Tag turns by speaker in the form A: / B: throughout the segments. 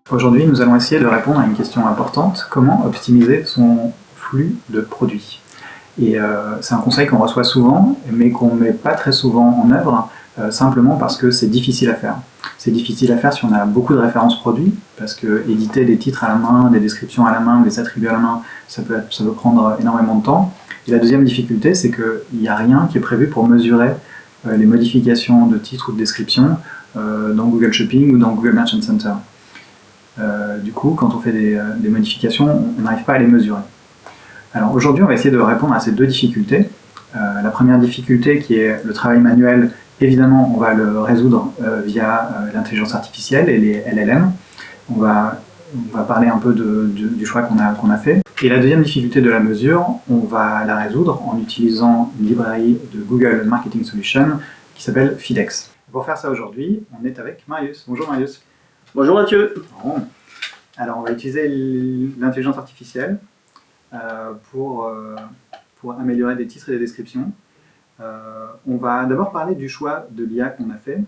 A: Aujourd'hui, nous allons essayer de répondre à une question importante: comment optimiser son flux de produits? Et c'est un conseil qu'on reçoit souvent, mais qu'on ne met pas très souvent en œuvre, simplement parce que c'est difficile à faire. C'est difficile à faire si on a beaucoup de références produits, parce que éditer des titres à la main, des descriptions à la main, des attributs à la main, ça peut prendre énormément de temps. Et la deuxième difficulté, c'est qu'il n'y a rien qui est prévu pour mesurer les modifications de titres ou de description dans Google Shopping ou dans Google Merchant Center. Du coup, quand on fait des modifications, on n'arrive pas à les mesurer. Alors aujourd'hui, on va essayer de répondre à ces deux difficultés. La première difficulté, qui est le travail manuel, évidemment, on va le résoudre via l'intelligence artificielle et les LLM. On va parler un peu du choix qu'on a fait. Et la deuxième difficulté de la mesure, on va la résoudre en utilisant une librairie de Google Marketing Solutions qui s'appelle Fidex. Pour faire ça aujourd'hui, on est avec Marius. Bonjour Marius.
B: Bonjour Mathieu.
A: Bon. Alors on va utiliser l'intelligence artificielle pour améliorer des titres et des descriptions. On va d'abord parler du choix de l'IA qu'on a fait.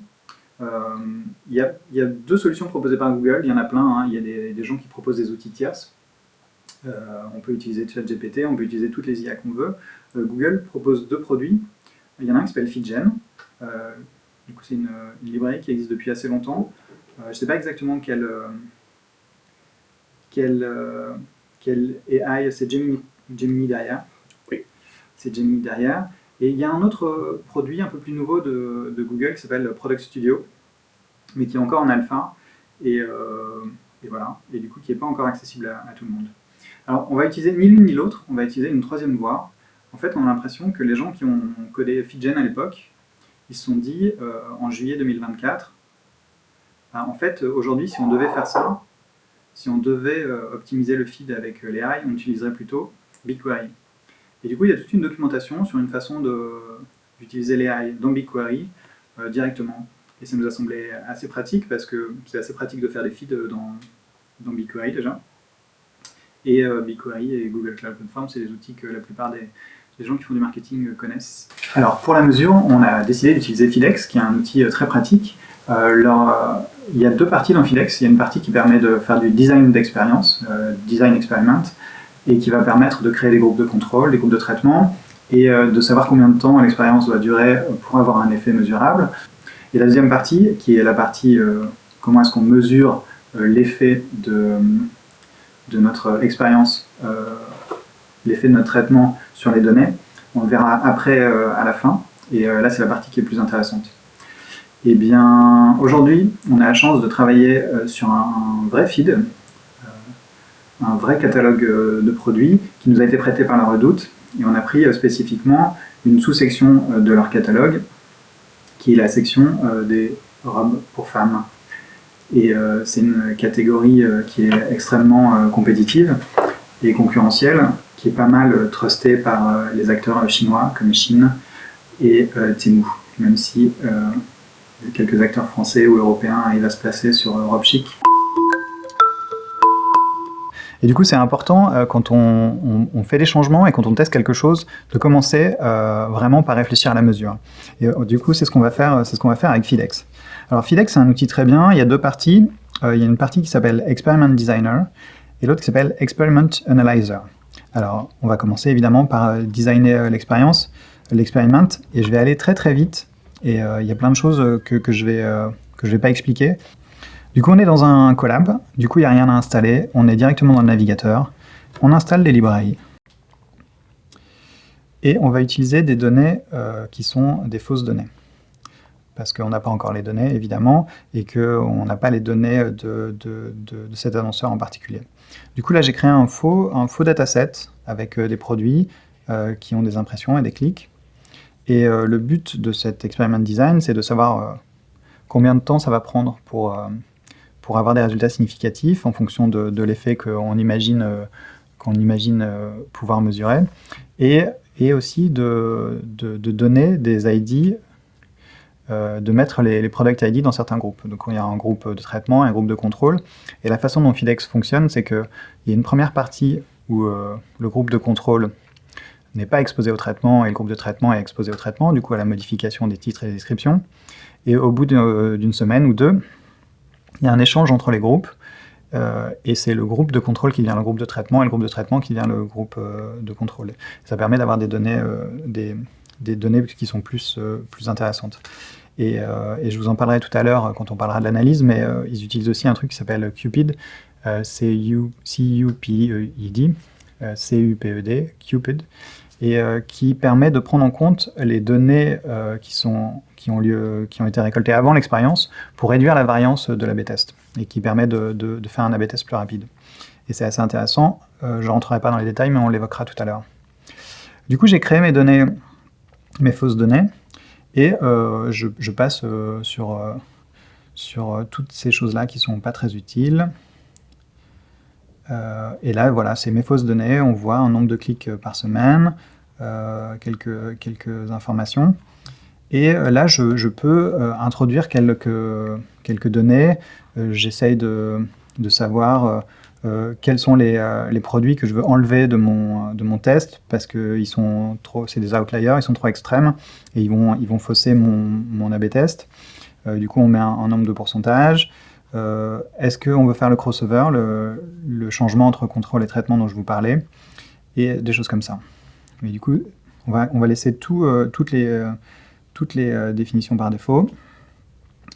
A: Il y a deux solutions proposées par Google, il y en a plein, hein. Il y a des gens qui proposent des outils tierces. On peut utiliser ChatGPT, on peut utiliser toutes les IA qu'on veut. Google propose deux produits. Il y en a un qui s'appelle Feedgen. Du coup, c'est une librairie qui existe depuis assez longtemps. Je ne sais pas exactement quelle AI, c'est Gemini derrière.
B: Oui.
A: C'est Gemini derrière. Et il y a un autre produit un peu plus nouveau de Google qui s'appelle Product Studio, mais qui est encore en alpha, et voilà, et du coup qui n'est pas encore accessible à tout le monde. Alors on va utiliser ni l'une ni l'autre, on va utiliser une troisième voie. En fait, on a l'impression que les gens qui ont codé Feedgen à l'époque, ils se sont dit en juillet 2024, en fait aujourd'hui si on devait faire ça, si on devait optimiser le feed avec les AI, on utiliserait plutôt BigQuery. Et du coup, il y a toute une documentation sur une façon d'utiliser les AI dans BigQuery directement. Et ça nous a semblé assez pratique, parce que c'est assez pratique de faire des feeds dans BigQuery déjà. Et BigQuery et Google Cloud Platform, c'est des outils que la plupart des gens qui font du marketing connaissent. Alors pour la mesure, on a décidé d'utiliser Fidex, qui est un outil très pratique. Il y a deux parties dans Fidex. Il y a une partie qui permet de faire du design d'expérience, design experiment, et qui va permettre de créer des groupes de contrôle, des groupes de traitement, et de savoir combien de temps l'expérience doit durer pour avoir un effet mesurable. Et la deuxième partie, qui est la partie comment est-ce qu'on mesure l'effet de notre expérience, l'effet de notre traitement sur les données. On le verra après à la fin, et là c'est la partie qui est plus intéressante. Eh bien, aujourd'hui, on a la chance de travailler sur un vrai feed, un vrai catalogue de produits qui nous a été prêté par la Redoute, et on a pris spécifiquement une sous-section de leur catalogue, qui est la section des robes pour femmes. Et c'est une catégorie qui est extrêmement compétitive et concurrentielle, qui est pas mal trustée par les acteurs chinois comme Shein et Temu, même si quelques acteurs français ou européens arrivent à se placer sur Robe Chic. Et du coup, c'est important quand on fait des changements et quand on teste quelque chose, de commencer vraiment par réfléchir à la mesure. Et du coup, c'est ce qu'on va faire avec Fidex. Alors Fidex, c'est un outil très bien. Il y a deux parties. Il y a une partie qui s'appelle Experiment Designer et l'autre qui s'appelle Experiment Analyzer. Alors, on va commencer évidemment par designer l'expériment, et je vais aller très très vite. Et il y a plein de choses que je vais pas expliquer. Du coup, on est dans un collab, du coup, il n'y a rien à installer, on est directement dans le navigateur, on installe les librairies, et on va utiliser des données qui sont des fausses données, parce qu'on n'a pas encore les données, évidemment, et qu'on n'a pas les données de cet annonceur en particulier. Du coup, là, j'ai créé un faux dataset avec des produits qui ont des impressions et des clics, et le but de cet experiment design, c'est de savoir combien de temps ça va prendre pour avoir des résultats significatifs en fonction de l'effet qu'on imagine pouvoir mesurer, et aussi de donner des ID, de mettre les product ID dans certains groupes. Donc il y a un groupe de traitement et un groupe de contrôle, et la façon dont Fidex fonctionne, c'est qu'il y a une première partie où le groupe de contrôle n'est pas exposé au traitement, et le groupe de traitement est exposé au traitement, du coup à la modification des titres et des descriptions. Et au bout d'une semaine ou deux, il y a un échange entre les groupes, et c'est le groupe de contrôle qui devient le groupe de traitement, et le groupe de traitement qui devient le groupe de contrôle. Ça permet d'avoir des données qui sont plus intéressantes. Et je vous en parlerai tout à l'heure quand on parlera de l'analyse, mais ils utilisent aussi un truc qui s'appelle Cupid, C-U-P-E-D, C-U-P-E-D, Cupid, et qui permet de prendre en compte les données qui ont été récoltées avant l'expérience pour réduire la variance de l'A/B test, et qui permet de faire un A/B test plus rapide. Et c'est assez intéressant, je ne rentrerai pas dans les détails, mais on l'évoquera tout à l'heure. Du coup, j'ai créé mes fausses données, et je passe sur toutes ces choses-là qui ne sont pas très utiles. Et là, voilà, c'est mes fausses données. On voit un nombre de clics par semaine, quelques informations. Et là, je peux introduire quelques données. J'essaye de savoir quels sont les produits que je veux enlever de mon test, parce que c'est des outliers, ils sont trop extrêmes, et ils vont fausser mon A/B test. Du coup, on met un nombre de pourcentage. Est-ce qu'on veut faire le crossover, le changement entre contrôle et traitement dont je vous parlais, et des choses comme ça. Mais du coup, on va laisser toutes les définitions par défaut.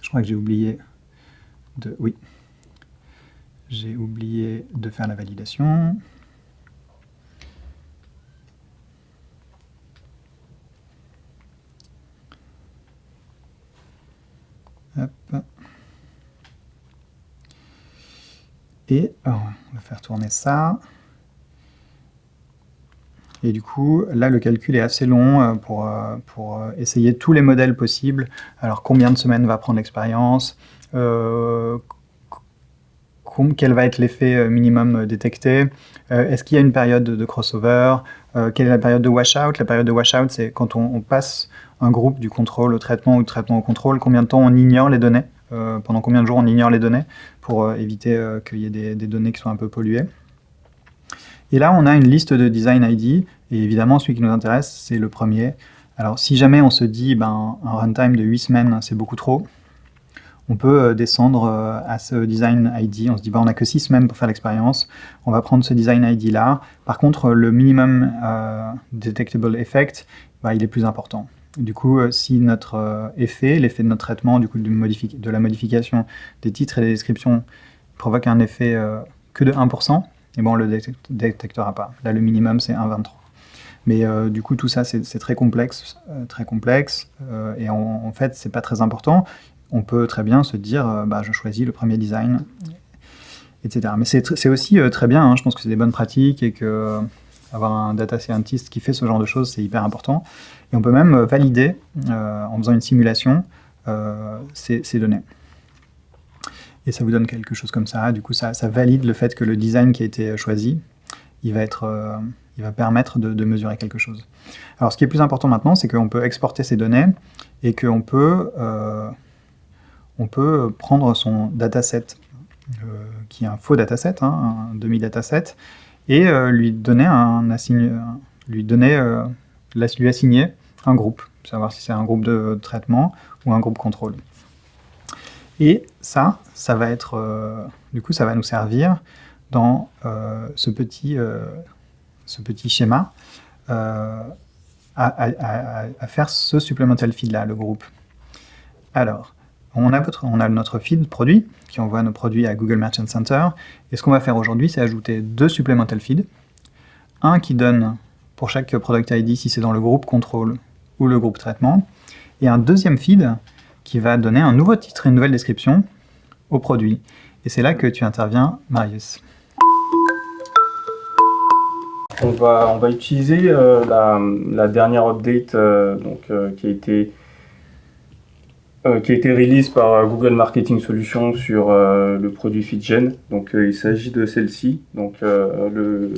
A: Je crois que j'ai oublié j'ai oublié de faire la validation. Hop. Et on va faire tourner ça. Et du coup, là, le calcul est assez long pour essayer tous les modèles possibles. Alors, combien de semaines va prendre l'expérience, quel va être l'effet minimum détecté, est-ce qu'il y a une période de crossover, quelle est la période de washout. La période de washout, c'est quand on passe un groupe du contrôle au traitement ou du traitement au contrôle, combien de temps on ignore les données, pendant combien de jours on ignore les données, pour éviter qu'il y ait des données qui soient un peu polluées. Et là, on a une liste de design ID, et évidemment, celui qui nous intéresse, c'est le premier. Alors, si jamais on se dit, un runtime de 8 semaines, c'est beaucoup trop, on peut descendre à ce design ID. On se dit, on n'a que 6 semaines pour faire l'expérience, on va prendre ce design ID-là. Par contre, le minimum detectable effect, il est plus important. Du coup, si notre l'effet de notre traitement, du coup, de la modification des titres et des descriptions, provoque un effet que de 1%, et on ne le détectera pas. Là, le minimum, c'est 1,23. Mais du coup, tout ça, c'est très complexe, et en fait, c'est pas très important. On peut très bien se dire, je choisis le premier design, etc. Mais c'est aussi très bien, hein, je pense que c'est des bonnes pratiques, et que avoir un data scientist qui fait ce genre de choses, c'est hyper important. Et on peut même valider, en faisant une simulation, ces données. Et ça vous donne quelque chose comme ça. Du coup, ça valide le fait que le design qui a été choisi, il va permettre de mesurer quelque chose. Alors, ce qui est plus important maintenant, c'est qu'on peut exporter ces données, et qu'on peut prendre son dataset, qui est un faux dataset, un demi-dataset, et lui assigner un groupe, savoir si c'est un groupe de traitement ou un groupe contrôle. Et ça va être, du coup, ça va nous servir dans ce petit schéma à faire ce supplemental feed-là, le groupe. Alors, on a notre feed produit qui envoie nos produits à Google Merchant Center. Et ce qu'on va faire aujourd'hui, c'est ajouter 2 supplemental feeds. Un qui donne pour chaque product ID si c'est dans le groupe contrôle ou le groupe traitement. Et un deuxième feed qui va donner un nouveau titre et une nouvelle description au produit. Et c'est là que tu interviens, Marius.
B: On va utiliser la dernière update qui a été release par Google Marketing Solutions sur le produit FeedGen. Donc il s'agit de celle-ci, le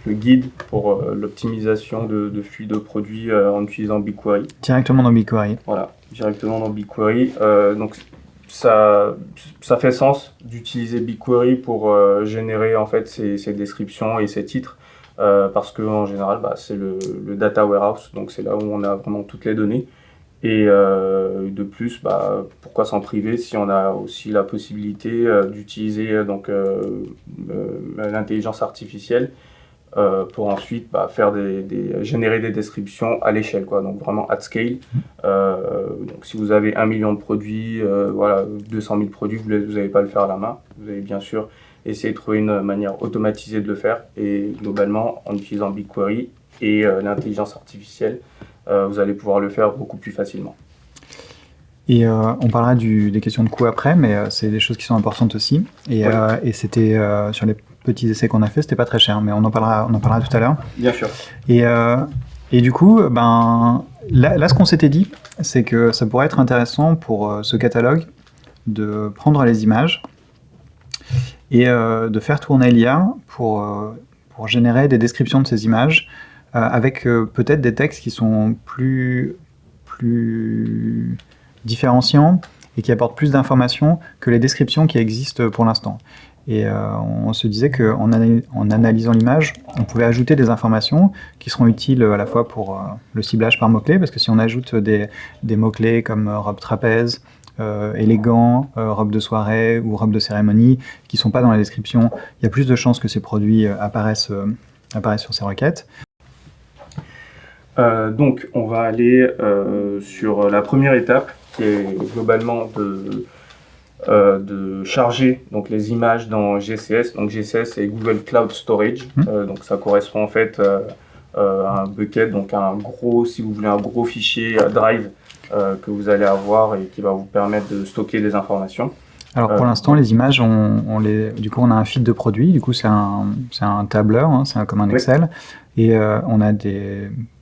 B: guide pour l'optimisation de flux de produits en utilisant BigQuery.
A: Directement dans BigQuery.
B: Voilà, directement dans BigQuery. Donc ça fait sens d'utiliser BigQuery pour générer en fait ces descriptions et ces titres, parce que en général c'est le data warehouse, donc c'est là où on a vraiment toutes les données. Et de plus, pourquoi s'en priver si on a aussi la possibilité d'utiliser l'intelligence artificielle pour ensuite faire générer des descriptions à l'échelle, quoi, donc vraiment at scale. Donc si vous avez 1 million de produits, 200 000 produits, vous n'allez pas le faire à la main. Vous allez bien sûr essayer de trouver une manière automatisée de le faire, et globalement, en utilisant BigQuery et l'intelligence artificielle, vous allez pouvoir le faire beaucoup plus facilement.
A: Et on parlera des questions de coût après, mais c'est des choses qui sont importantes aussi. Et,
B: Oui.
A: Et c'était sur les petits essais qu'on a fait, c'était pas très cher, mais on en parlera tout à l'heure.
B: Bien sûr.
A: Et du coup, là, ce qu'on s'était dit, c'est que ça pourrait être intéressant pour ce catalogue de prendre les images et de faire tourner l'IA pour générer des descriptions de ces images avec peut-être des textes qui sont plus différenciants et qui apportent plus d'informations que les descriptions qui existent pour l'instant. Et on se disait qu'en analysant l'image, on pouvait ajouter des informations qui seront utiles à la fois pour le ciblage par mots-clés, parce que si on ajoute des mots-clés comme robe trapèze, élégant, robe de soirée ou robe de cérémonie, qui ne sont pas dans la description, il y a plus de chances que ces produits apparaissent sur ces requêtes.
B: Donc on va aller sur la première étape, qui est globalement de charger donc les images dans GCS. Donc GCS, c'est Google Cloud Storage. Donc ça correspond en fait à un bucket, donc un gros, si vous voulez, un gros fichier Drive que vous allez avoir et qui va vous permettre de stocker des informations.
A: Alors pour l'instant, les images, du coup, on a un feed de produits. Du coup, c'est un tableur, hein, c'est comme un Excel, et on a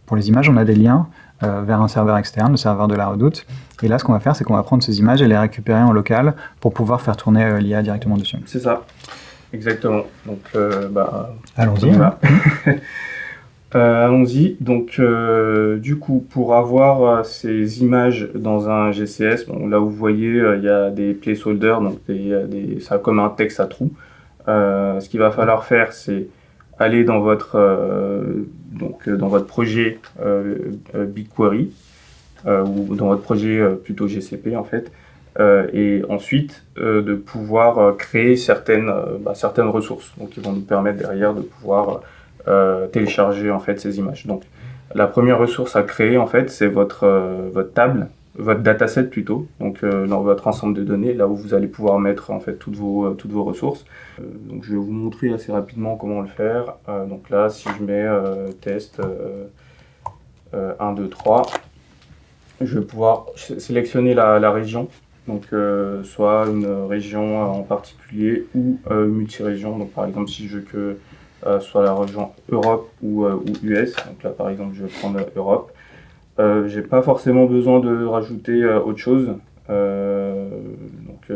A: pour les images, on a des liens vers un serveur externe, le serveur de la Redoute. Et là, ce qu'on va faire, c'est qu'on va prendre ces images et les récupérer en local pour pouvoir faire tourner l'IA directement dessus.
B: C'est ça, exactement. Donc,
A: allons-y.
B: Allons-y. Donc, du coup, pour avoir ces images dans un GCS, là où vous voyez, il y a des placeholders, donc ça comme un texte à trous. Ce qu'il va falloir faire, c'est aller dans votre projet BigQuery ou dans votre projet plutôt GCP en fait, et ensuite de pouvoir créer certaines ressources, donc qui vont nous permettre derrière de pouvoir télécharger en fait ces images. Donc la première ressource à créer en fait, c'est votre table, votre dataset plutôt, donc dans votre ensemble de données, là où vous allez pouvoir mettre en fait toutes vos ressources. Donc je vais vous montrer assez rapidement comment le faire. Donc là, si je mets test 1, 2, 3, je vais pouvoir sélectionner la région, donc soit une région en particulier ou une multi-région. Donc par exemple, si je veux que soit la région Europe ou US, donc là par exemple je vais prendre Europe. J'ai pas forcément besoin de rajouter autre chose, donc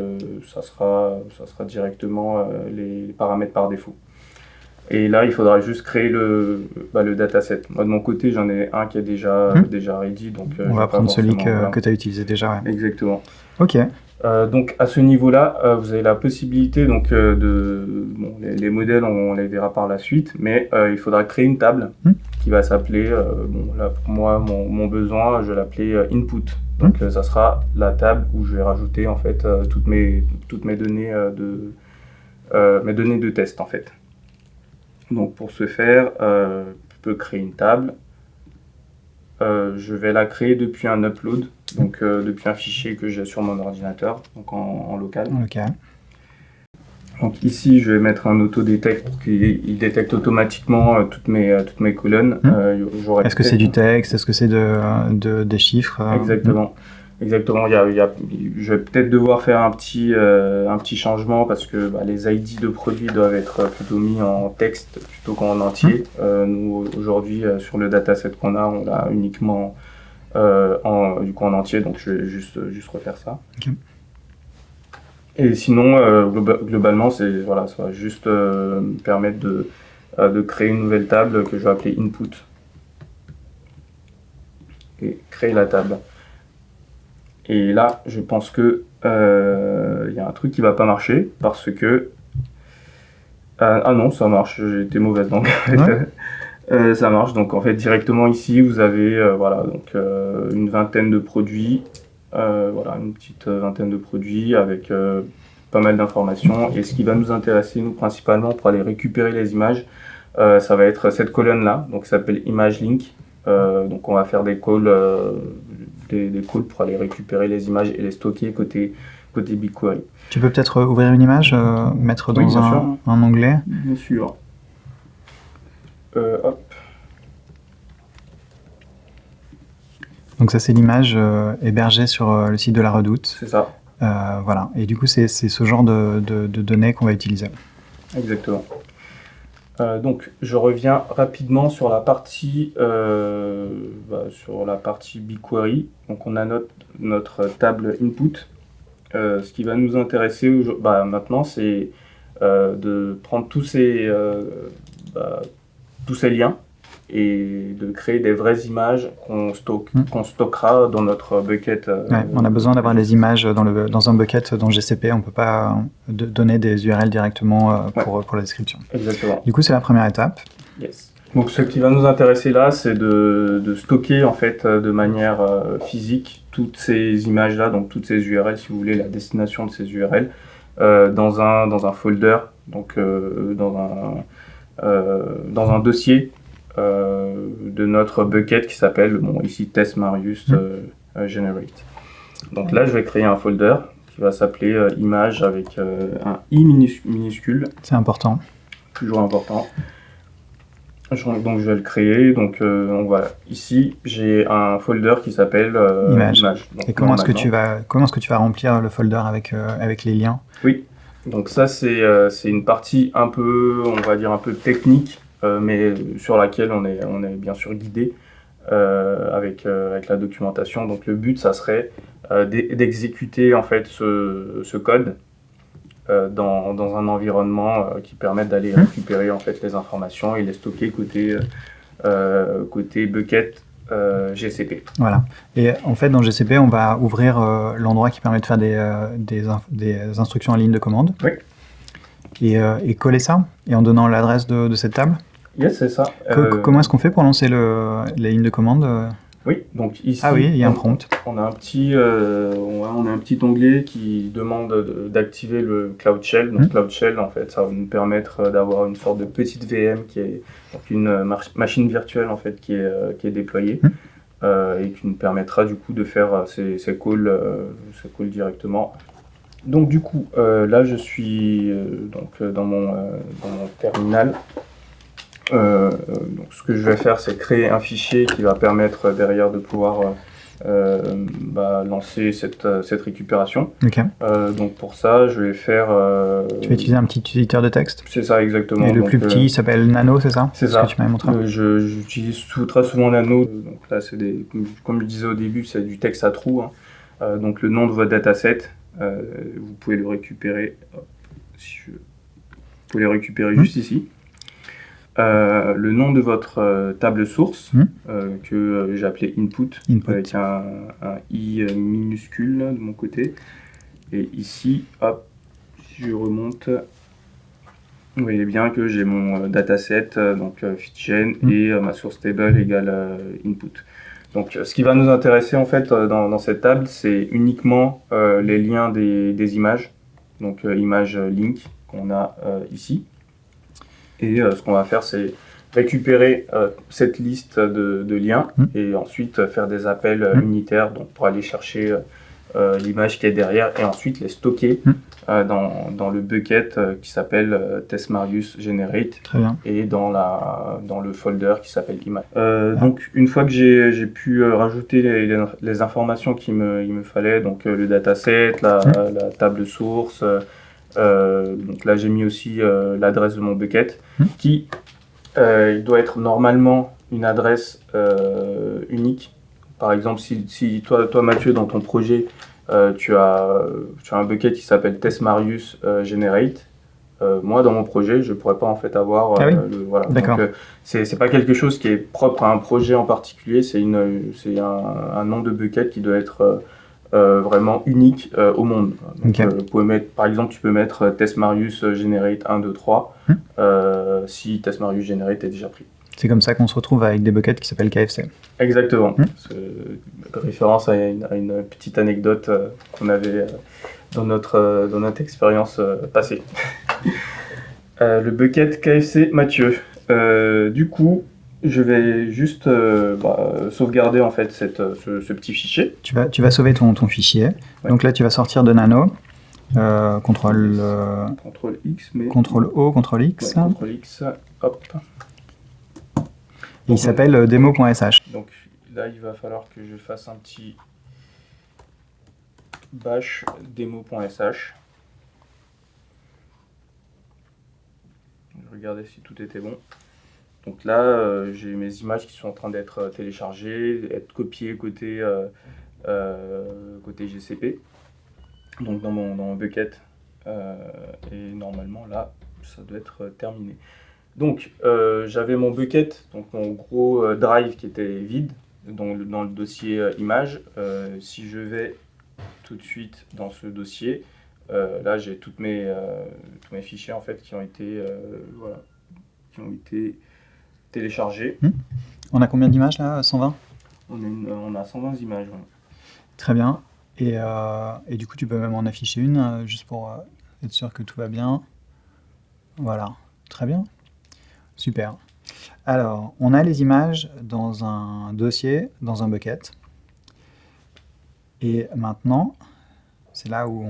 B: ça sera directement les paramètres par défaut. Et là il faudra juste créer le dataset. Moi de mon côté j'en ai un qui est déjà ready, donc
A: on va prendre celui que tu as utilisé déjà. Ouais.
B: Exactement.
A: Ok.
B: Donc à ce niveau-là, vous avez la possibilité donc les modèles on les verra par la suite, mais il faudra créer une table qui va s'appeler, là pour moi mon besoin, je vais l'appeler input. Donc ça sera la table où je vais rajouter en fait toutes mes données mes données de test en fait. Donc pour ce faire, je peux créer une table. Je vais la créer depuis un upload, donc depuis un fichier que j'ai sur mon ordinateur, donc en local. Donc ici, je vais mettre un auto-detect pour qu'il détecte automatiquement toutes mes colonnes.
A: Est-ce que c'est du texte? Est-ce que c'est des chiffres?
B: Exactement. Exactement. Je vais peut-être devoir faire un petit changement parce que les ID de produits doivent être plutôt mis en texte plutôt qu'en entier. Nous, aujourd'hui, sur le dataset qu'on a, on l'a uniquement en entier, donc je vais juste refaire ça.
A: Okay.
B: Et sinon, globalement, ça va juste me permettre de créer une nouvelle table que je vais appeler input et créer la table. Et là, je pense que y a un truc qui va pas marcher parce que ah non, ça marche. J'ai été mauvaise donc. Ça marche. Donc en fait directement ici vous avez voilà donc une vingtaine de produits, voilà une petite vingtaine de produits avec pas mal d'informations. Et ce qui va nous intéresser nous principalement pour aller récupérer les images, ça va être cette colonne là, donc ça s'appelle Image Link. Donc on va faire des calls, des calls pour aller récupérer les images et les stocker côté BigQuery.
A: Tu peux peut-être ouvrir une image, mettre
B: Oui,
A: dans un onglet.
B: Bien sûr. Hop.
A: Donc ça c'est l'image hébergée sur le site de la Redoute.
B: C'est ça.
A: Voilà. Et du coup c'est ce genre de données qu'on va utiliser.
B: Exactement. Donc je reviens rapidement sur la partie BigQuery. Donc on a notre table input. Ce qui va nous intéresser maintenant, c'est de prendre tous ces liens et de créer des vraies images qu'on stockera dans notre bucket.
A: Ouais, on a besoin d'avoir les images dans un bucket dans GCP. On ne peut pas donner des URL directement pour la description.
B: Exactement.
A: Du coup, c'est la première étape.
B: Yes. Donc ce qui va nous intéresser là, c'est de stocker en fait de manière physique toutes ces images-là, donc toutes ces URL, si vous voulez, la destination de ces URL, dans un folder, donc dans un dossier de notre bucket qui s'appelle, ici, Test Marius Generate. Donc là, je vais créer un folder qui va s'appeler image avec un i minuscule.
A: C'est important.
B: Toujours important. Donc je vais le créer. Donc voilà. Ici, j'ai un folder qui s'appelle image. Donc,
A: et comment est-ce que tu vas remplir le folder avec les liens?
B: Oui. Donc ça, c'est une partie un peu, on va dire un peu technique, mais sur laquelle on est bien sûr guidé avec la documentation. Donc le but, ça serait d'exécuter en fait ce code dans un environnement qui permette d'aller récupérer en fait les informations et les stocker côté bucket GCP.
A: Voilà. Et en fait, dans GCP, on va ouvrir l'endroit qui permet de faire des instructions en ligne de commande.
B: Oui.
A: Et coller ça, et en donnant l'adresse de cette table.
B: Yes, c'est ça.
A: Comment est-ce qu'on fait pour lancer les lignes de commande?
B: Oui, donc ici,
A: il y a un prompt.
B: On a un petit onglet qui demande d'activer le Cloud Shell. Donc Cloud Shell, en fait, ça va nous permettre d'avoir une sorte de petite VM qui est donc une machine virtuelle en fait qui est déployée et qui nous permettra du coup de faire ces calls directement. Donc du coup, là je suis dans mon terminal. Donc ce que je vais faire, c'est créer un fichier qui va permettre derrière de pouvoir lancer cette récupération.
A: Okay.
B: Donc pour ça, je vais faire...
A: Tu vas utiliser un petit éditeur de texte?
B: C'est ça, exactement.
A: Et le plus petit s'appelle Nano, c'est ça?
B: C'est ça.
A: Ce que tu m'avais montré.
B: J'utilise très souvent Nano. Donc là, comme je disais au début, c'est du texte à trous. Donc le nom de votre dataset, vous pouvez le récupérer. Vous pouvez le récupérer juste ici. Le nom de votre table source que j'ai appelé input avec un i minuscule de mon côté, et ici hop, si je remonte, vous voyez bien que j'ai mon dataset donc feedgen et ma source table égale input. Donc ce qui va nous intéresser en fait dans cette table, c'est uniquement les liens des images, donc image link qu'on a ici. Et ce qu'on va faire, c'est récupérer cette liste de liens et ensuite faire des appels unitaires donc pour aller chercher l'image qui est derrière et ensuite les stocker dans le bucket qui s'appelle Test Marius Generate.
A: Très bien.
B: Et dans le folder qui s'appelle image. Donc une fois que j'ai pu rajouter les informations qu'il me fallait, donc le dataset, la table source, donc là j'ai mis aussi l'adresse de mon bucket qui il doit être normalement une adresse unique. Par exemple, si toi Mathieu dans ton projet tu as un bucket qui s'appelle Test Marius Generate, moi dans mon projet je pourrais pas en fait avoir voilà.
A: D'accord.
B: Donc c'est pas quelque chose qui est propre à un projet en particulier, c'est un nom de bucket qui doit être vraiment unique au monde. Donc, vous pouvez mettre, par exemple, tu peux mettre Test Marius Generate 1, 2, 3 si Test Marius Generate est déjà pris.
A: C'est comme ça qu'on se retrouve avec des buckets qui s'appellent KFC.
B: Exactement. Référence à une petite anecdote qu'on avait dans notre expérience passée. Le bucket KFC Mathieu. Du coup, je vais juste sauvegarder en fait ce petit fichier.
A: Tu vas sauver ton fichier.
B: Ouais.
A: Donc là, tu vas sortir de Nano. CTRL
B: X, mais
A: CTRL O, CTRL X.
B: Ouais, CTRL X. Hop.
A: Et il s'appelle demo.sh.
B: Donc là, il va falloir que je fasse un petit bash demo.sh. Je regardais si tout était bon. Donc là, j'ai mes images qui sont en train d'être téléchargées, être copiées côté GCP, donc dans mon bucket. Et normalement, là, ça doit être terminé. Donc, j'avais mon bucket, donc mon gros drive qui était vide dans le dossier image. Si je vais tout de suite dans ce dossier, là, j'ai tous mes fichiers en fait qui ont été téléchargés.
A: On a combien d'images là? 120?
B: On a 120 images. Ouais.
A: Très bien. Et du coup, tu peux même en afficher une, juste pour être sûr que tout va bien. Voilà, très bien. Super. Alors, on a les images dans un dossier, dans un bucket. Et maintenant, c'est là où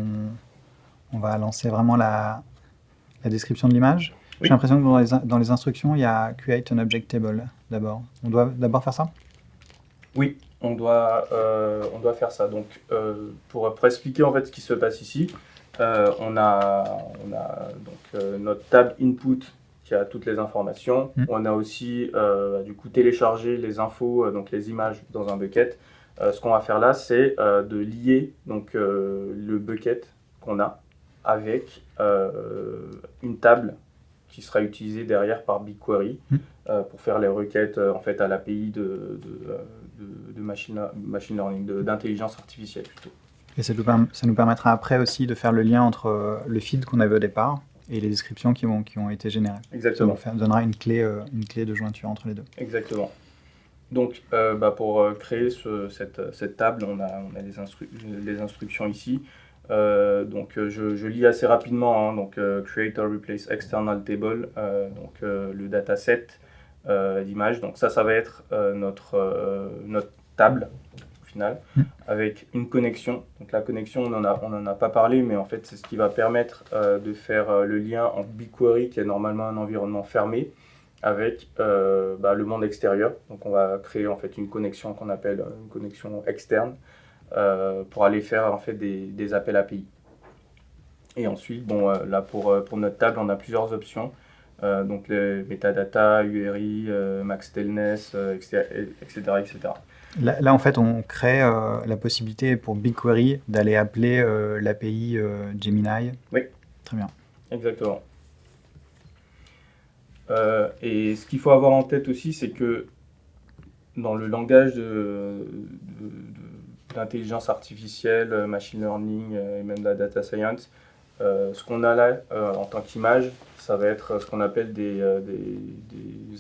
A: on va lancer vraiment la description de l'image. Oui. J'ai l'impression que dans les instructions, il y a Create an Object Table d'abord. On doit d'abord faire ça?
B: Oui, on doit faire ça. Donc, pour expliquer en fait ce qui se passe ici, on a donc, notre table input qui a toutes les informations. On a aussi du coup téléchargé les infos, donc les images dans un bucket. Ce qu'on va faire là, c'est de lier donc, le bucket qu'on a avec une table qui sera utilisée derrière par BigQuery pour faire les requêtes en fait, à l'API de machine learning, d'intelligence artificielle plutôt.
A: Et ça nous permettra après aussi de faire le lien entre le feed qu'on avait au départ et les descriptions qui ont été générées.
B: Exactement.
A: Ça nous donnera une clé de jointure entre les deux.
B: Exactement. Donc, pour créer cette table, on a les instructions ici. Donc, je lis assez rapidement. Hein, donc, create or replace external table, donc le dataset d'image. Donc, ça va être notre table au final, avec une connexion. Donc, la connexion, on en a pas parlé, mais en fait, c'est ce qui va permettre de faire le lien entre BigQuery, qui est normalement un environnement fermé, avec le monde extérieur. Donc, on va créer en fait une connexion qu'on appelle une connexion externe pour aller faire en fait des appels API. Et ensuite, là pour notre table, on a plusieurs options. Donc les metadata, URI, max tailness, etc. etc.
A: Là, en fait, on crée la possibilité pour BigQuery d'aller appeler l'API Gemini.
B: Oui.
A: Très bien.
B: Exactement. Et ce qu'il faut avoir en tête aussi, c'est que dans le langage d'intelligence artificielle, machine learning et même de la data science, ce qu'on a là en tant qu'image, ça va être ce qu'on appelle des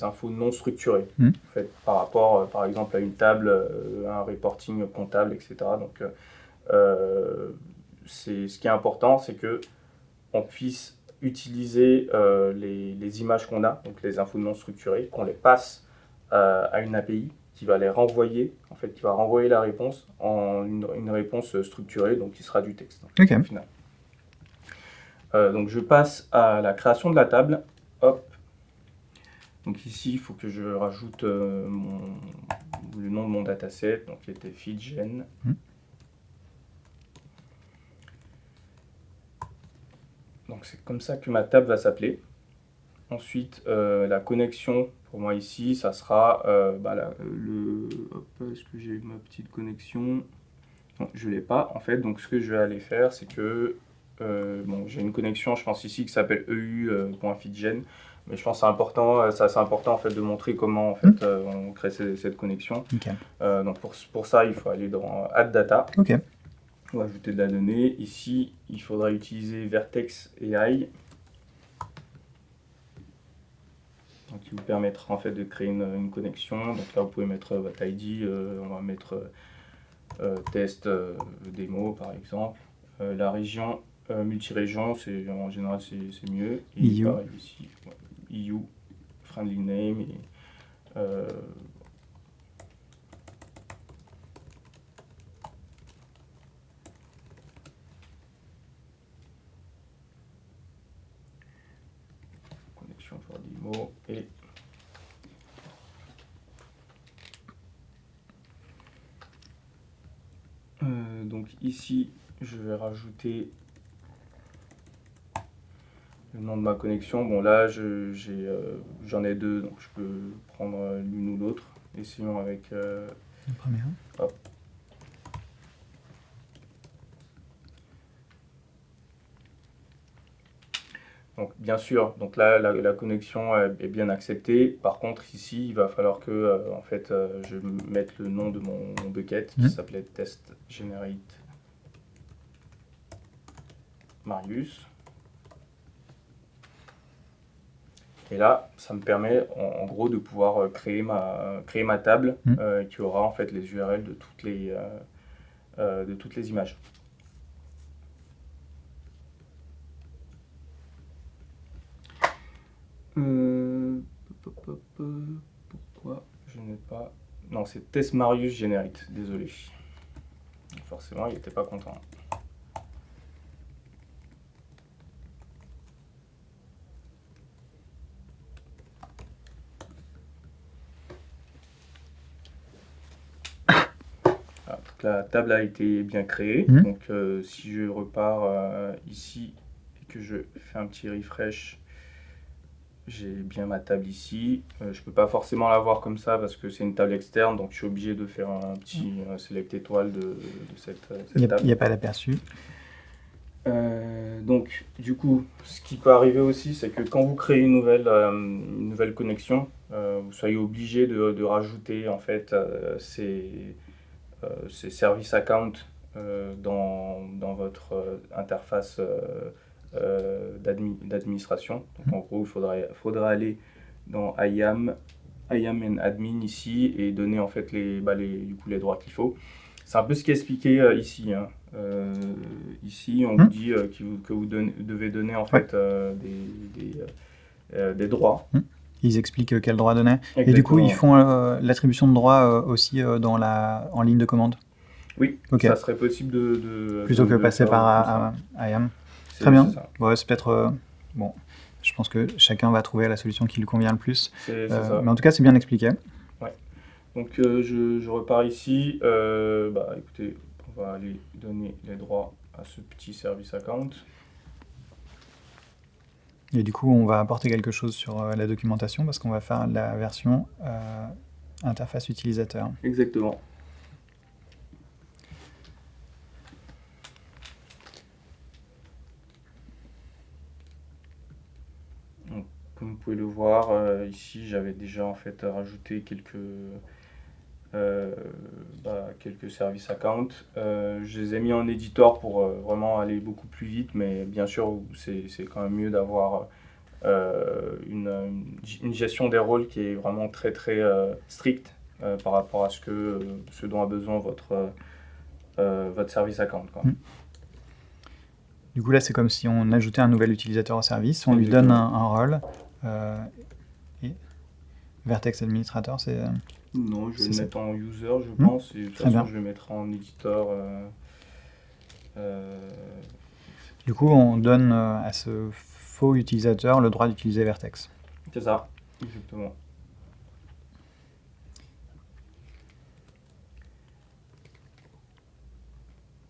B: infos non structurées, en fait, par rapport, par exemple, à une table, un reporting comptable, etc. Donc, ce qui est important, c'est qu'on puisse utiliser les images qu'on a, donc les infos non structurées, qu'on les passe à une API qui va les renvoyer, en fait, qui va renvoyer la réponse en une réponse structurée, donc qui sera du texte.
A: Okay.
B: Au final. Donc je passe à la création de la table. Hop. Donc ici, il faut que je rajoute le nom de mon dataset, donc qui était feedgen. Donc c'est comme ça que ma table va s'appeler. Ensuite, la connexion, pour moi ici, ça sera est-ce que j'ai ma petite connexion? Non, je ne l'ai pas en fait. Donc ce que je vais aller faire, c'est que j'ai une connexion, je pense ici, qui s'appelle eu.feedgen. Mais je pense que c'est important, c'est assez important en fait, de montrer comment en fait, on crée cette connexion.
A: Okay.
B: Donc pour ça, il faut aller dans Add Data.
A: Okay.
B: On va ajouter de la donnée. Ici, il faudra utiliser Vertex AI. donc qui vous permettra en fait de créer une connexion. Donc là, vous pouvez mettre votre ID, on va mettre test démo par exemple. La région, multi-région, en général c'est mieux. Et
A: EU.
B: pareil ici, EU, friendly name. Et, connexion for démo et donc ici je vais rajouter le nom de ma connexion. Bon là j'en ai deux, donc je peux prendre l'une ou l'autre. Essayons avec
A: La première.
B: hop. Donc bien sûr, donc là la connexion est bien acceptée. Par contre ici il va falloir que en fait je mette le nom de mon bucket qui s'appelait test generate Marius. Et là, ça me permet en gros de pouvoir créer ma table qui aura en fait les URL de toutes les images. Pourquoi je n'ai pas... Non, c'est test Marius generate, désolé. Forcément, il n'était pas content. La table a été bien créée, donc si je repars ici et que je fais un petit refresh, j'ai bien ma table ici. Je ne peux pas forcément la voir comme ça parce que c'est une table externe, donc je suis obligé de faire un petit select étoile de cette table.
A: Il n'y a pas d'aperçu.
B: Donc du coup, ce qui peut arriver aussi, c'est que quand vous créez une nouvelle connexion, vous soyez obligé de rajouter en fait ces service account dans votre interface d'administration. Donc en gros, il faudra aller dans IAM and admin ici et donner en fait du coup, les droits qu'il faut. C'est un peu ce qui est expliqué ici. Hein. Ici, on vous dit que vous devez donner en fait des droits.
A: Ils expliquent quel droit donner.
B: Exactement.
A: Et du coup, ils font l'attribution de droit aussi en ligne de commande.
B: Oui, okay. Ça serait possible
A: plutôt que passer par IAM. Très bien. Ouais, c'est peut-être... bon, je pense que chacun va trouver la solution qui lui convient le plus.
B: C'est ça.
A: Mais en tout cas, c'est bien expliqué.
B: Ouais. Donc, je repars ici. Écoutez, on va aller donner les droits à ce petit service account.
A: Et du coup, on va apporter quelque chose sur la documentation parce qu'on va faire la version interface utilisateur.
B: Exactement. Donc, comme vous pouvez le voir, ici, j'avais déjà en fait rajouté quelques services account. Je les ai mis en éditeur pour vraiment aller beaucoup plus vite, mais bien sûr, c'est quand même mieux d'avoir une gestion des rôles qui est vraiment très stricte par rapport à ce dont a besoin votre service account. Quoi.
A: Du coup, là, c'est comme si on ajoutait un nouvel utilisateur au service, on lui donne un rôle. Et Vertex Administrator, c'est...
B: Non, je vais le mettre en user, je pense, et de toute façon, je vais mettre en éditeur.
A: Du coup, on donne à ce faux utilisateur le droit d'utiliser Vertex.
B: C'est ça, exactement.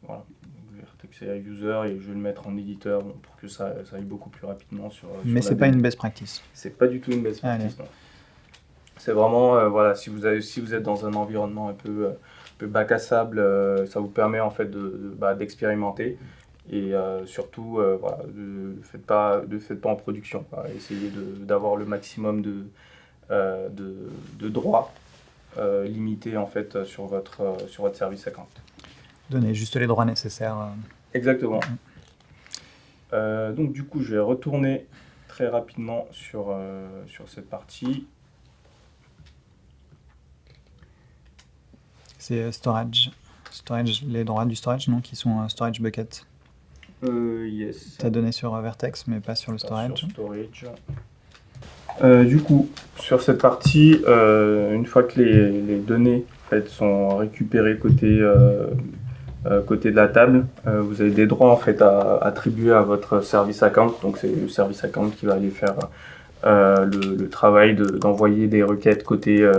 B: Voilà, Vertex est user et je vais le mettre en éditeur pour que ça aille beaucoup plus rapidement sur.
A: Mais c'est pas une best practice.
B: C'est pas du tout une best practice, non. C'est vraiment, voilà, si vous êtes dans un environnement un peu bac à sable, ça vous permet en fait d'expérimenter et surtout, voilà, ne faites pas en production. Voilà, essayez d'avoir le maximum de droits limités en fait sur votre service account.
A: Donnez juste les droits nécessaires.
B: Exactement. Donc du coup, je vais retourner très rapidement sur cette partie.
A: C'est storage. Les droits du storage, non, qui sont storage bucket.
B: Yes.
A: Tu as donné sur Vertex, mais pas sur le storage.
B: Sur storage. Du coup, sur cette partie, une fois que les données en fait, sont récupérées côté de la table, vous avez des droits en fait à attribuer à votre service account. Donc c'est le service account qui va aller faire le travail d'envoyer des requêtes côté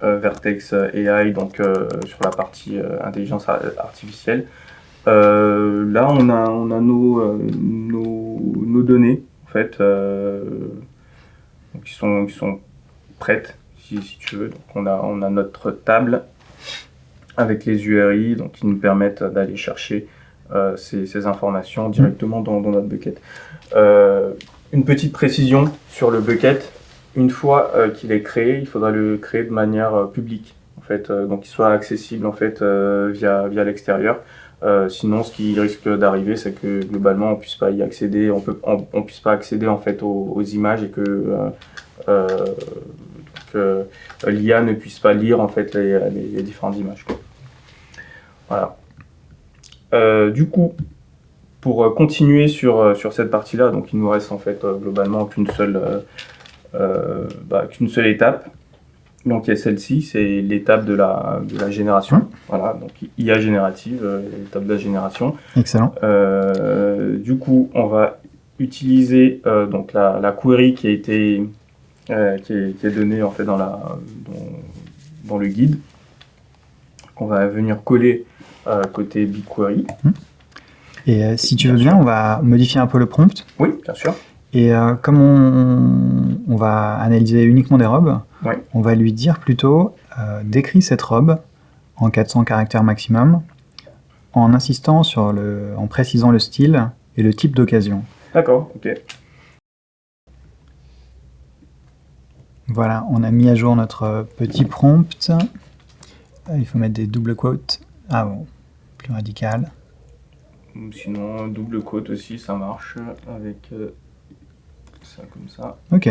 B: Vertex AI, donc sur la partie intelligence artificielle. Là, on a nos données en fait, qui sont prêtes, si tu veux. Donc on a notre table avec les URI, donc qui nous permettent d'aller chercher ces informations directement dans notre bucket. Une petite précision sur le bucket. Une fois qu'il est créé, il faudra le créer de manière publique, en fait, donc qu'il soit accessible en fait via l'extérieur. Sinon, ce qui risque d'arriver, c'est que globalement, on puisse pas y accéder, on puisse pas accéder en fait aux images et que l'IA ne puisse pas lire en fait les différentes images, quoi. Voilà. Du coup, pour continuer sur cette partie-là, donc il nous reste en fait globalement qu'une seule étape. Donc il y a celle-ci, c'est l'étape de la génération. Voilà, donc IA générative, l'étape de la génération.
A: Excellent.
B: Du coup, on va utiliser donc la query qui est donnée en fait dans le guide. On va venir coller côté BigQuery.
A: Et si tu veux bien, on va modifier un peu le prompt.
B: Oui, bien sûr.
A: Et comme on va analyser uniquement des robes,
B: oui.
A: On va lui dire plutôt décris cette robe en 400 caractères maximum, en insistant en précisant le style et le type d'occasion.
B: D'accord, ok.
A: Voilà, on a mis à jour notre petit prompt. Il faut mettre des double quotes. Ah bon, plus radical.
B: Sinon, double quote aussi, ça marche avec ça comme ça.
A: Ok.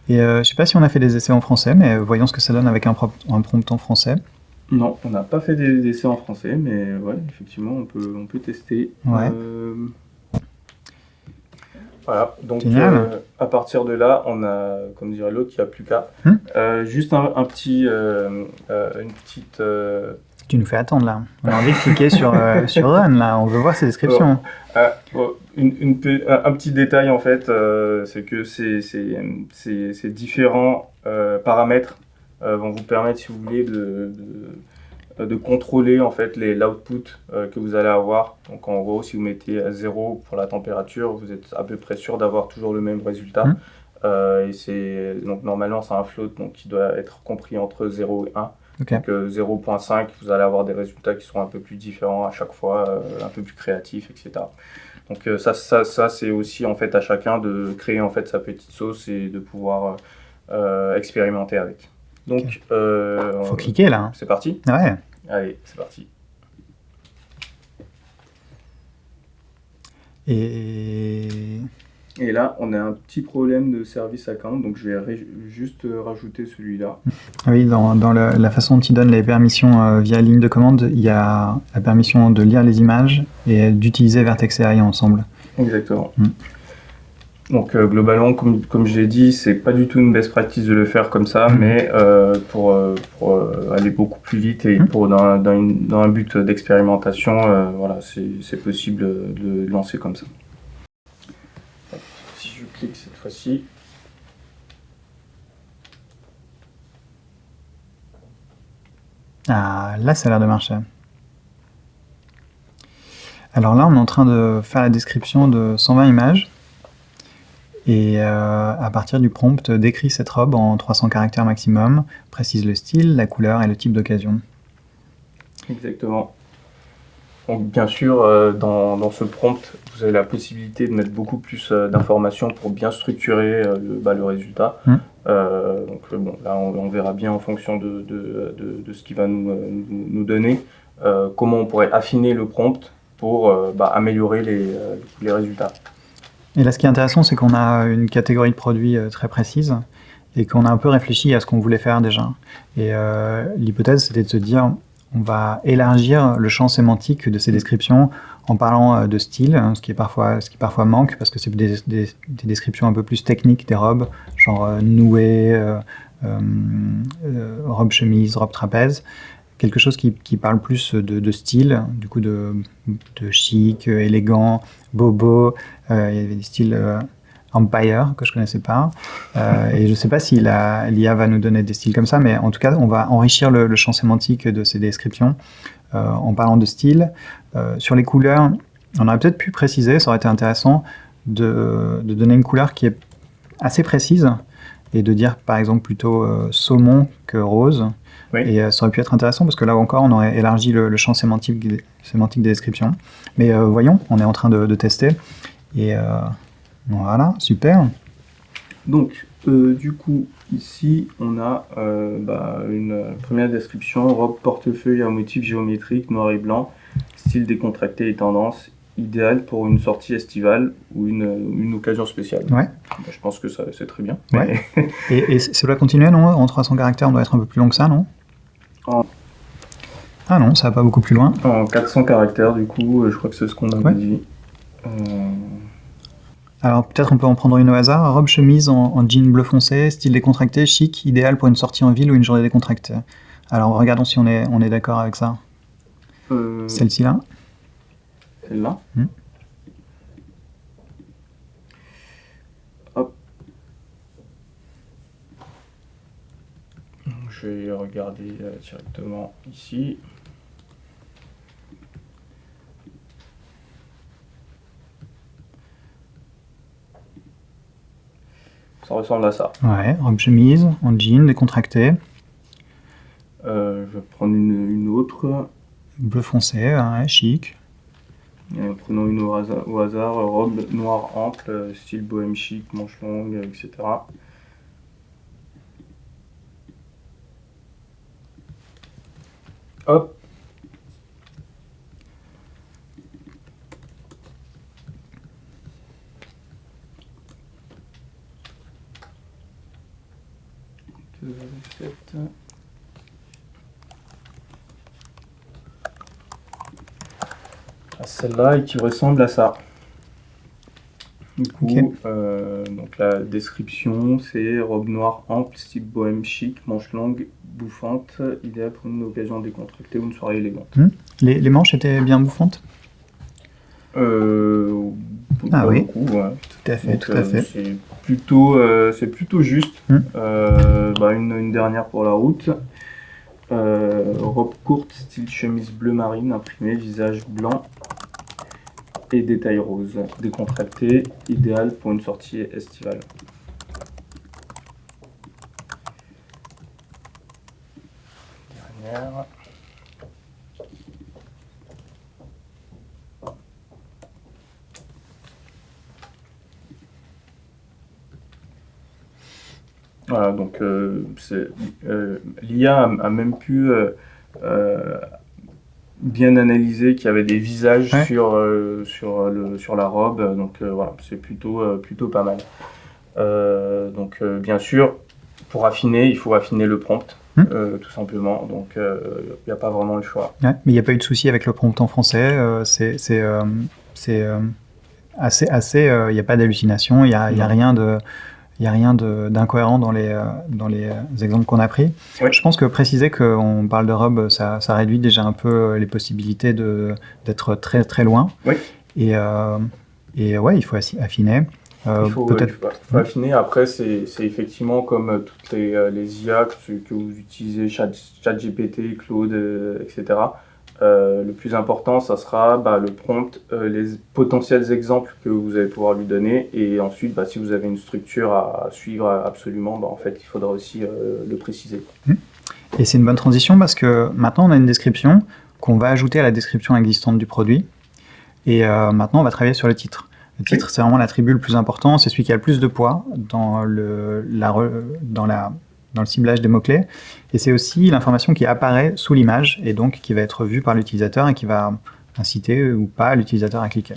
A: Et je sais pas si on a fait des essais en français, mais voyons ce que ça donne avec un prompt en français.
B: Non, on n'a pas fait des essais en français, mais ouais, effectivement, on peut tester.
A: Ouais.
B: Voilà, donc à partir de là, on a, comme dirait l'autre, il n'y a plus qu'à. Juste une petite...
A: Tu nous fais attendre là. On a envie de cliquer sur Run là, on veut voir ces descriptions.
B: Un petit détail en fait, c'est que ces différents paramètres vont vous permettre, si vous voulez, de contrôler en fait l'output que vous allez avoir. Donc en gros, si vous mettez à 0 pour la température, vous êtes à peu près sûr d'avoir toujours le même résultat. Donc normalement, c'est un float donc, qui doit être compris entre 0 et 1.
A: Okay.
B: Donc 0.5, vous allez avoir des résultats qui seront un peu plus différents à chaque fois, un peu plus créatifs, etc. Donc ça c'est aussi en fait à chacun de créer en fait sa petite sauce et de pouvoir expérimenter avec. Donc
A: faut cliquer là.
B: C'est parti.
A: Ouais.
B: Allez, c'est parti. Et là, on a un petit problème de service account, donc je vais juste rajouter celui-là.
A: Oui, dans la façon dont il donne les permissions via ligne de commande, il y a la permission de lire les images et d'utiliser Vertex AI ensemble.
B: Exactement. Donc globalement, comme je l'ai dit, c'est pas du tout une best practice de le faire comme ça, mais pour aller beaucoup plus vite et dans un but d'expérimentation, voilà, c'est possible de le lancer comme ça. Si je clique cette fois-ci.
A: Ah, là, ça a l'air de marcher. Alors là, on est en train de faire la description de 120 images. Et à partir du prompt, décrit cette robe en 300 caractères maximum, précise le style, la couleur et le type d'occasion.
B: Exactement. Donc bien sûr, dans ce prompt, vous avez la possibilité de mettre beaucoup plus d'informations pour bien structurer le résultat. Donc bon, là, on verra bien en fonction de ce qu'il va nous donner, comment on pourrait affiner le prompt pour améliorer les résultats.
A: Et là, ce qui est intéressant, c'est qu'on a une catégorie de produits très précise et qu'on a un peu réfléchi à ce qu'on voulait faire déjà. Et l'hypothèse, c'était de se dire, on va élargir le champ sémantique de ces descriptions en parlant de style, hein, ce qui parfois manque, parce que c'est des descriptions un peu plus techniques des robes, genre nouée, robe chemise, robe trapèze. Quelque chose qui parle plus de style, du coup de chic, élégant, bobo. Il y avait des styles Empire que je connaissais pas. Et je sais pas si l'IA va nous donner des styles comme ça, mais en tout cas, on va enrichir le champ sémantique de ces descriptions en parlant de style. Sur les couleurs, on aurait peut-être pu préciser, ça aurait été intéressant de donner une couleur qui est assez précise et de dire par exemple plutôt saumon que rose.
B: Oui.
A: Et ça aurait pu être intéressant parce que là encore, on aurait élargi le champ sémantique des descriptions. Mais voyons, on est en train de tester. Et voilà, super.
B: Donc, du coup, ici, on a une première description, robe portefeuille à motif géométrique, noir et blanc, style décontracté et tendance, idéal pour une sortie estivale ou une occasion spéciale.
A: Ouais.
B: Je pense que ça, c'est très bien.
A: Ouais. Et ça doit continuer, non? En 300 caractères, on doit être un peu plus long que ça, non? Ah non, ça va pas beaucoup plus loin.
B: En 400 caractères, du coup, je crois que c'est ce qu'on avait dit.
A: Alors peut-être on peut en prendre une au hasard. Robe chemise en jean bleu foncé, style décontracté, chic, idéal pour une sortie en ville ou une journée décontractée. Alors regardons si on est d'accord avec ça. Celle-ci là.
B: Celle-là. Hop. Je vais regarder directement ici. Ça ressemble à ça.
A: Ouais, robe chemise en jean décontracté.
B: Je vais prendre une autre.
A: Bleu foncé, ouais, chic.
B: Prenons une au hasard, robe noire ample, style bohème chic, manche longue, etc. Hop. Celle-là et qui ressemble à ça. Du coup,
A: Okay.
B: Donc la description, c'est robe noire ample, style bohème chic, manche longue, bouffante, idéal pour une occasion décontractée ou une soirée élégante.
A: Les manches étaient bien bouffantes?
B: Ah oui, beaucoup, ouais.
A: Tout à fait,
B: donc,
A: tout à fait.
B: C'est plutôt juste. Une dernière pour la route. Robe courte, style chemise bleu marine, imprimée, visage blanc et détail rose, décontracté, idéal pour une sortie estivale. Dernière. Voilà, donc l'IA a même pu bien analyser qu'il y avait des visages sur la robe, donc voilà, c'est plutôt pas mal. Donc bien sûr, pour affiner, il faut affiner le prompt, tout simplement, donc il n'y a pas vraiment le choix.
A: Ouais, mais il n'y a pas eu de souci avec le prompt en français, c'est assez, il n'y a pas d'hallucination, il n'y a rien d'incohérent dans les exemples qu'on a pris.
B: Oui.
A: Je pense que préciser qu'on parle de robe, ça réduit déjà un peu les possibilités d'être très très loin.
B: Oui.
A: Et ouais, il faut affiner.
B: Il faut affiner. Après, c'est effectivement comme toutes les IA que vous utilisez, ChatGPT, Claude, etc. Le plus important, ça sera le prompt, les potentiels exemples que vous allez pouvoir lui donner, et ensuite, si vous avez une structure à suivre absolument, en fait, il faudra aussi le préciser.
A: Et c'est une bonne transition parce que maintenant, on a une description qu'on va ajouter à la description existante du produit, et maintenant, on va travailler sur le titre. Le titre, c'est vraiment l'attribut le plus important, c'est celui qui a le plus de poids dans le ciblage des mots-clés, et c'est aussi l'information qui apparaît sous l'image, et donc qui va être vue par l'utilisateur et qui va inciter ou pas l'utilisateur à cliquer.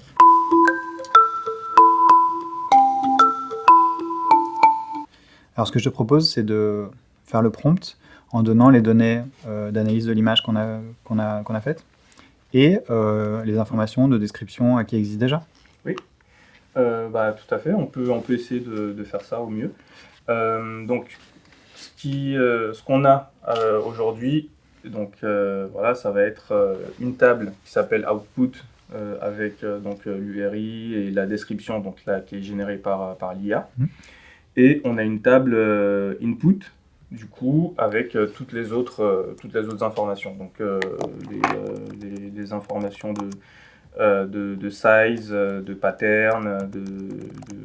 A: Alors, ce que je te propose, c'est de faire le prompt en donnant les données d'analyse de l'image qu'on a faites et les informations de description qui existent déjà.
B: Oui, tout à fait. On peut essayer de faire ça au mieux. Donc, ce qu'on a aujourd'hui, donc voilà, ça va être une table qui s'appelle Output avec l'URI et la description donc là qui est générée par l'IA. Et on a une table Input du coup avec toutes les autres informations. Donc les informations de size, de pattern, de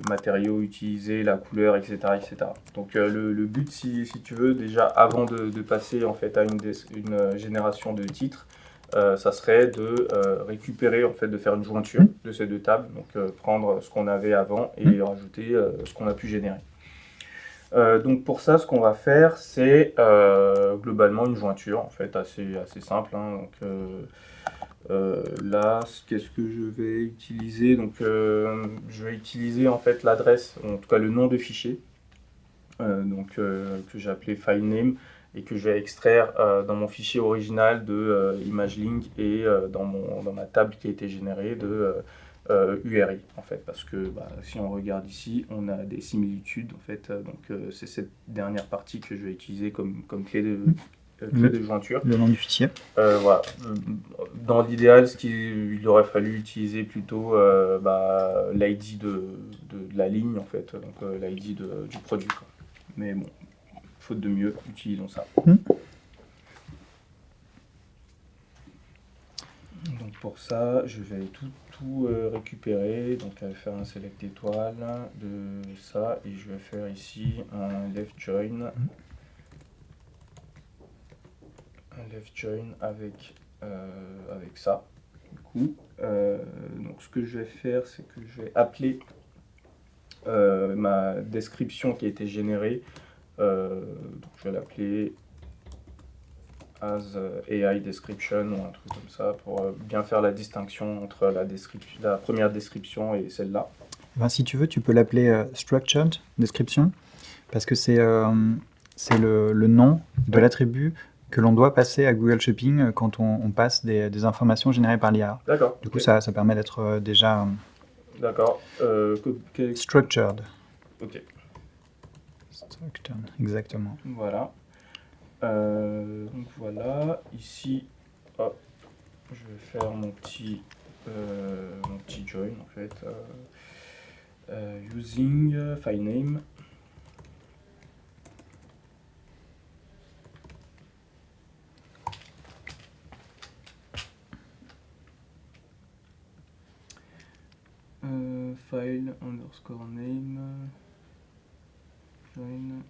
B: matériaux utilisés, la couleur, etc. etc. Donc le but, si tu veux, déjà avant de passer en fait à une génération de titres, ça serait de récupérer, en fait, de faire une jointure de ces deux tables, donc prendre ce qu'on avait avant et rajouter ce qu'on a pu générer. Donc pour ça, ce qu'on va faire, c'est globalement une jointure, en fait, assez simple. Hein, donc, là, qu'est-ce que je vais utiliser? Donc, je vais utiliser en fait l'adresse, en tout cas le nom de fichier, que j'ai appelé FileName et que je vais extraire dans mon fichier original de ImageLink et dans ma table qui a été générée de URI en fait, parce que si on regarde ici, on a des similitudes en fait, donc c'est cette dernière partie que je vais utiliser comme clé de jointure.
A: Le nom du fichier.
B: Voilà. Dans l'idéal, il aurait fallu utiliser plutôt l'ID de la ligne en fait, donc l'ID du produit, quoi. Mais bon, faute de mieux, utilisons ça. Donc pour ça, je vais tout récupérer, donc faire un select étoile de ça, et je vais faire ici un left join. Un left join avec ça. Du coup, donc ce que je vais faire, c'est que je vais appeler ma description qui a été générée. Donc je vais l'appeler as AI description ou un truc comme ça pour bien faire la distinction entre la première description et celle-là.
A: Si tu veux, tu peux l'appeler structured description parce que c'est le nom de l'attribut que l'on doit passer à Google Shopping quand on passe des informations générées par l'IA.
B: D'accord.
A: Du coup, ça permet d'être déjà
B: d'accord.
A: Structured.
B: Ok.
A: Structured, exactement.
B: Voilà. Donc voilà. Ici, hop, je vais faire mon petit join en fait. Using FileName. File underscore name join.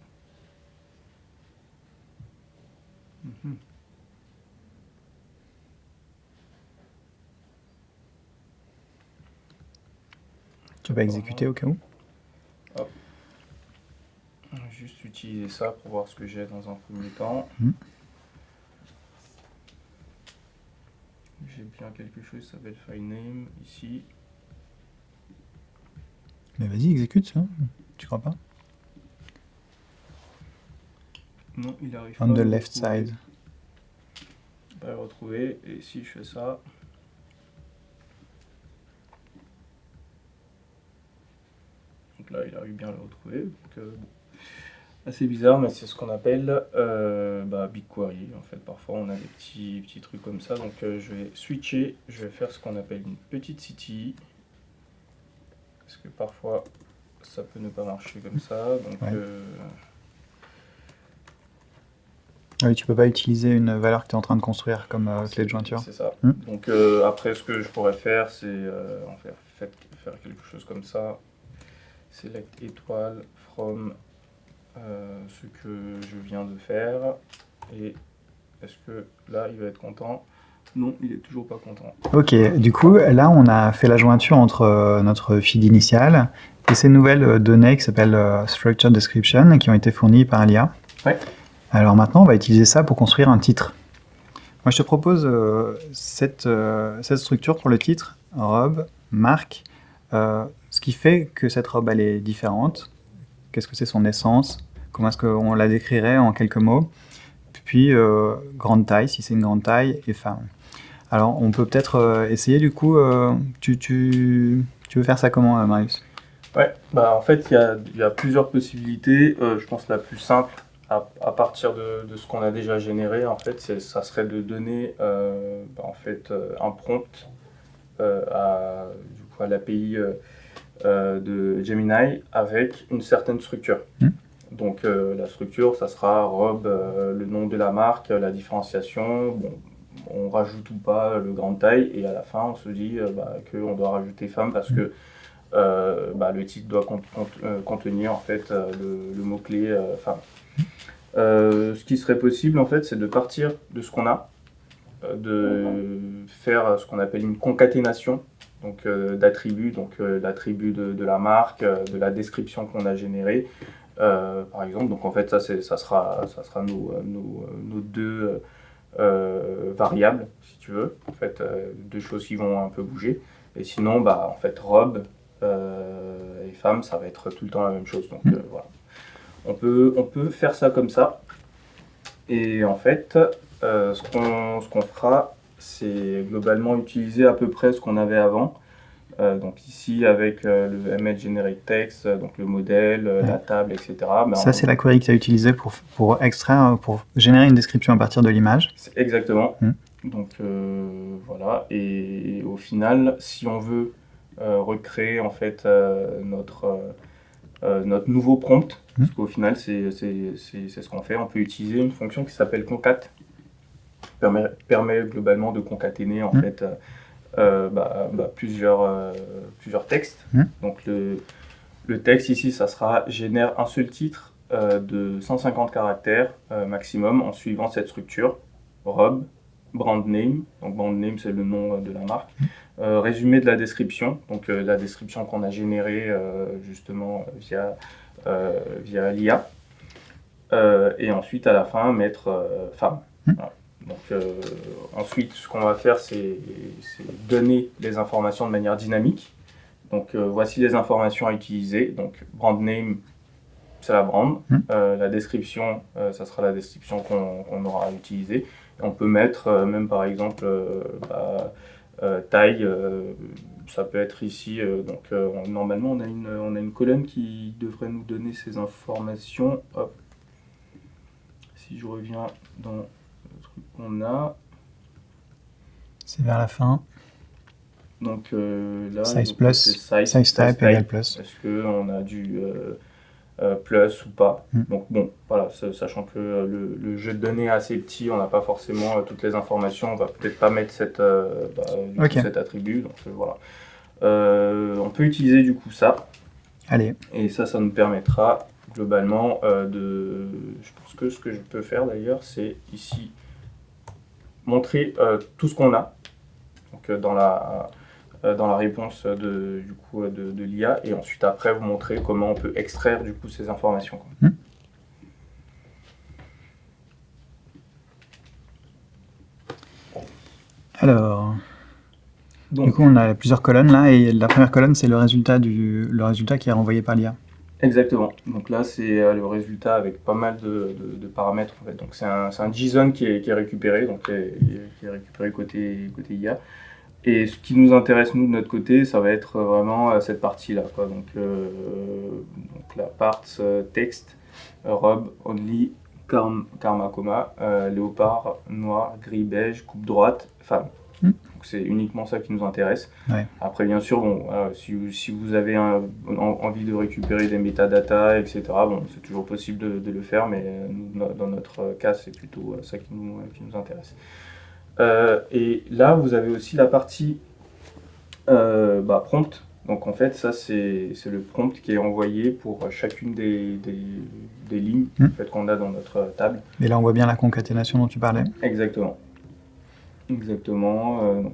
A: Tu vas exécuter au cas où.
B: Hop. Juste utiliser ça pour voir ce que j'ai dans un premier temps. J'ai bien quelque chose qui s'appelle FileName ici.
A: Mais vas-y, exécute ça. Tu crois pas?
B: Non, il arrive
A: pas. On the left side.
B: Pas le retrouver. Et si je fais ça. Donc là, il arrive bien à le retrouver. Donc, assez bizarre, mais c'est ce qu'on appelle BigQuery. En fait, parfois on a des petits trucs comme ça. Donc je vais switcher. Je vais faire ce qu'on appelle une petite CTI. Parce que parfois ça peut ne pas marcher comme ça. Donc,
A: oui, tu peux pas utiliser une valeur que tu es en train de construire comme clé de jointure.
B: C'est ça. Donc après, ce que je pourrais faire, c'est faire quelque chose comme ça. Select étoile from ce que je viens de faire. Et est-ce que là, il va être content? Non, il est toujours pas content.
A: Ok, du coup, là, on a fait la jointure entre notre feed initial et ces nouvelles données qui s'appellent Structured Description qui ont été fournies par l'IA.
B: Ouais.
A: Alors maintenant, on va utiliser ça pour construire un titre. Moi, je te propose cette structure pour le titre, robe, marque. Ce qui fait que cette robe, elle est différente. Qu'est-ce que c'est son essence? comment est-ce qu'on la décrirait en quelques mots. Puis grande taille, si c'est une grande taille, et femme. Alors, on peut peut-être essayer du coup. Tu veux faire ça comment, Marius?
B: Ouais, en fait, il y a plusieurs possibilités. Je pense la plus simple, à partir de ce qu'on a déjà généré, en fait, ça serait de donner un prompt à l'API de Gemini avec une certaine structure. Donc la structure, ça sera robe, le nom de la marque, la différenciation. Bon, on rajoute ou pas le grande taille, et à la fin, on se dit qu'on doit rajouter femme parce que le titre doit contenir en fait le mot-clé femme. Ce qui serait possible en fait, c'est de partir de ce qu'on a, de faire ce qu'on appelle une concaténation donc d'attributs, donc l'attribut de la marque, de la description qu'on a générée, par exemple. Donc en fait ça sera nos deux variables, si tu veux, en fait deux choses qui vont un peu bouger. Et sinon en fait robe et femme, ça va être tout le temps la même chose. Donc voilà. On peut faire ça comme ça. Et en fait, ce qu'on fera, c'est globalement utiliser à peu près ce qu'on avait avant. Donc ici, avec le ML Generate Text, donc le modèle, la table, etc.
A: Ça, c'est la query que tu as utilisée pour extraire, pour générer une description à partir de l'image.
B: Exactement. Donc voilà. Et au final, si on veut recréer en fait notre nouveau prompt, parce qu'au final c'est ce qu'on fait. On peut utiliser une fonction qui s'appelle concat, qui permet globalement de concaténer en fait plusieurs textes. Donc le texte ici, ça sera génère un seul titre de 150 caractères maximum en suivant cette structure robe, brand name. Donc brand name, c'est le nom de la marque. Résumé de la description, donc la description qu'on a générée justement via l'IA. Et ensuite, à la fin, mettre femme. Voilà. Donc ensuite, ce qu'on va faire, c'est donner les informations de manière dynamique. Donc voici les informations à utiliser. Donc brand name, c'est la brand. La description, ça sera la description qu'on aura à utiliser. Et on peut mettre même par exemple taille, ça peut être ici. Donc normalement, on a une colonne qui devrait nous donner ces informations. Hop. Si je reviens dans le truc qu'on a.
A: C'est vers la fin.
B: Donc là,
A: size plus, size type égale plus.
B: Est-ce qu'on a du plus ou pas? Donc bon, voilà, sachant que le jeu de données est assez petit, on n'a pas forcément toutes les informations, on va peut-être pas mettre cet attribut. Donc voilà. On peut utiliser du coup ça.
A: Allez.
B: Et ça nous permettra globalement je pense que ce que je peux faire d'ailleurs, c'est ici montrer tout ce qu'on a. Donc dans la réponse de l'IA, et ensuite après vous montrer comment on peut extraire du coup ces informations.
A: Alors, du coup on a plusieurs colonnes là, et la première colonne c'est le résultat qui est renvoyé par l'IA.
B: Exactement. Donc là c'est le résultat avec pas mal de paramètres en fait. Donc c'est un JSON qui est récupéré, donc qui est récupéré côté IA. Et ce qui nous intéresse, nous, de notre côté, ça va être vraiment cette partie-là. Donc la part texte, robe, only, karma, coma, léopard, noir, gris, beige, coupe droite, femme. Donc c'est uniquement ça qui nous intéresse.
A: Ouais.
B: Après, bien sûr, si vous avez envie de récupérer des métadatas, etc., c'est toujours possible de le faire, mais dans notre cas, c'est plutôt ça qui nous intéresse. Et là, vous avez aussi la partie prompt. Donc en fait, ça c'est le prompt qui est envoyé pour chacune des lignes en fait, qu'on a dans notre table.
A: Et là, on voit bien la concaténation dont tu parlais.
B: Exactement. Donc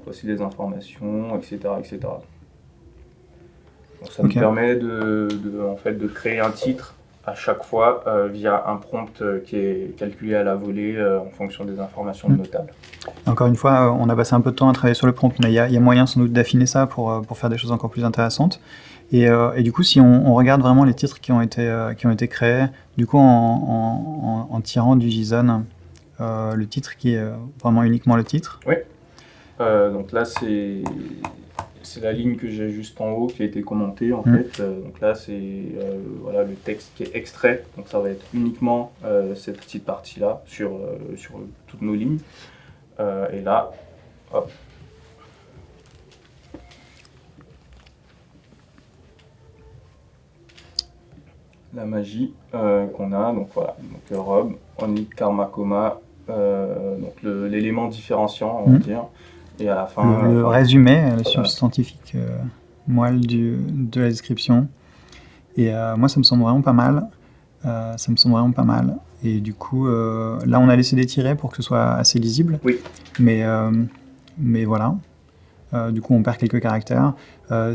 B: voici les informations, etc. etc. Donc, ça nous permet de créer un titre à chaque fois via un prompt qui est calculé à la volée en fonction des informations notables.
A: Encore une fois, on a passé un peu de temps à travailler sur le prompt, mais il y a moyen sans doute d'affiner ça pour faire des choses encore plus intéressantes. Et du coup, si on regarde vraiment les titres qui ont été créés, du coup, en tirant du JSON, le titre qui est vraiment uniquement le titre.
B: Oui. Donc là, c'est la ligne que j'ai juste en haut qui a été commentée en fait. Donc là, c'est voilà, le texte qui est extrait. Donc ça va être uniquement cette petite partie-là sur toutes nos lignes. Et là, hop. La magie qu'on a, donc voilà, donc robe, only karma coma, donc l'élément différenciant, on va dire, et à la fin
A: le résumé, le scientifique moelle de la description. Et moi, ça me semble vraiment pas mal. Et du coup, là, on a laissé des tirets pour que ce soit assez lisible.
B: Oui.
A: Mais voilà. Du coup, on perd quelques caractères.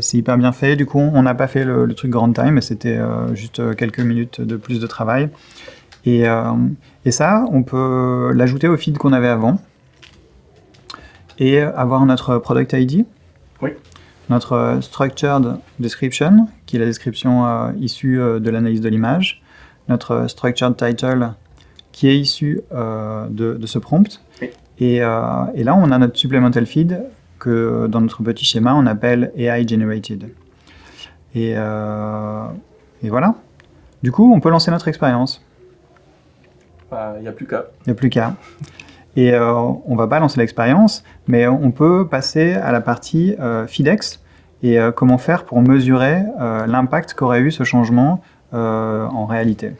A: C'est hyper bien fait. Du coup, on n'a pas fait le truc grand time, mais c'était juste quelques minutes de plus de travail. Et ça, on peut l'ajouter au feed qu'on avait avant. Et avoir notre product ID.
B: Oui.
A: Notre structured description, qui est la description issue de l'analyse de l'image. Notre structured title, qui est issu de ce prompt.
B: Oui.
A: Et là, on a notre supplemental feed que dans notre petit schéma, on appelle AI Generated. Et voilà. Du coup, on peut lancer notre expérience.
B: Il n'y a plus qu'à.
A: Il n'y a plus qu'à. Et on ne va pas lancer l'expérience, mais on peut passer à la partie FeedX et comment faire pour mesurer l'impact qu'aurait eu ce changement en réalité.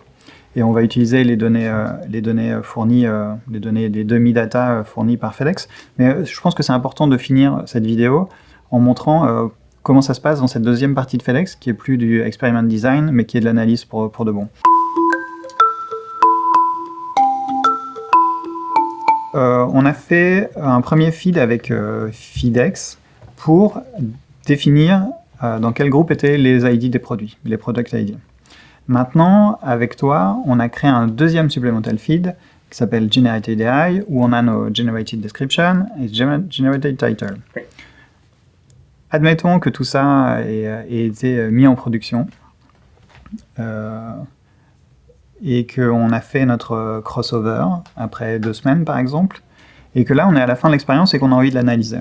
A: Et on va utiliser les données fournies, les demi-data fournies par FedEx. Mais je pense que c'est important de finir cette vidéo en montrant comment ça se passe dans cette deuxième partie de FedEx, qui est plus du experiment design, mais qui est de l'analyse pour de bon. On a fait un premier feed avec FeedX pour définir dans quel groupe étaient les ID des produits, les product ID. Maintenant, avec toi, on a créé un deuxième supplemental feed qui s'appelle Generated AI, où on a nos Generated Description et Generated Title.
B: Oui.
A: Admettons que tout ça ait été mis en production et qu'on a fait notre crossover après 2 semaines, par exemple, et que là, on est à la fin de l'expérience et qu'on a envie de l'analyser.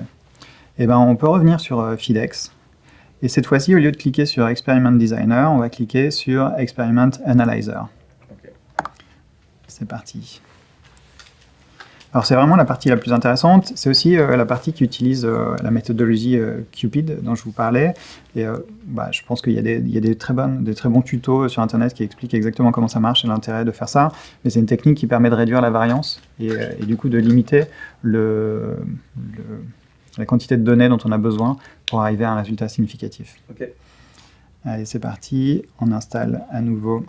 A: Et ben, on peut revenir sur FeedX. Et cette fois-ci, au lieu de cliquer sur Experiment Designer, on va cliquer sur Experiment Analyzer.
B: Okay.
A: C'est parti. Alors c'est vraiment la partie la plus intéressante. C'est aussi la partie qui utilise la méthodologie Cupid dont je vous parlais. Et je pense qu'il y a des très bons tutos sur Internet qui expliquent exactement comment ça marche et l'intérêt de faire ça. Mais c'est une technique qui permet de réduire la variance et du coup de limiter la quantité de données dont on a besoin pour arriver à un résultat significatif.
B: Okay.
A: Allez, c'est parti. On installe à nouveau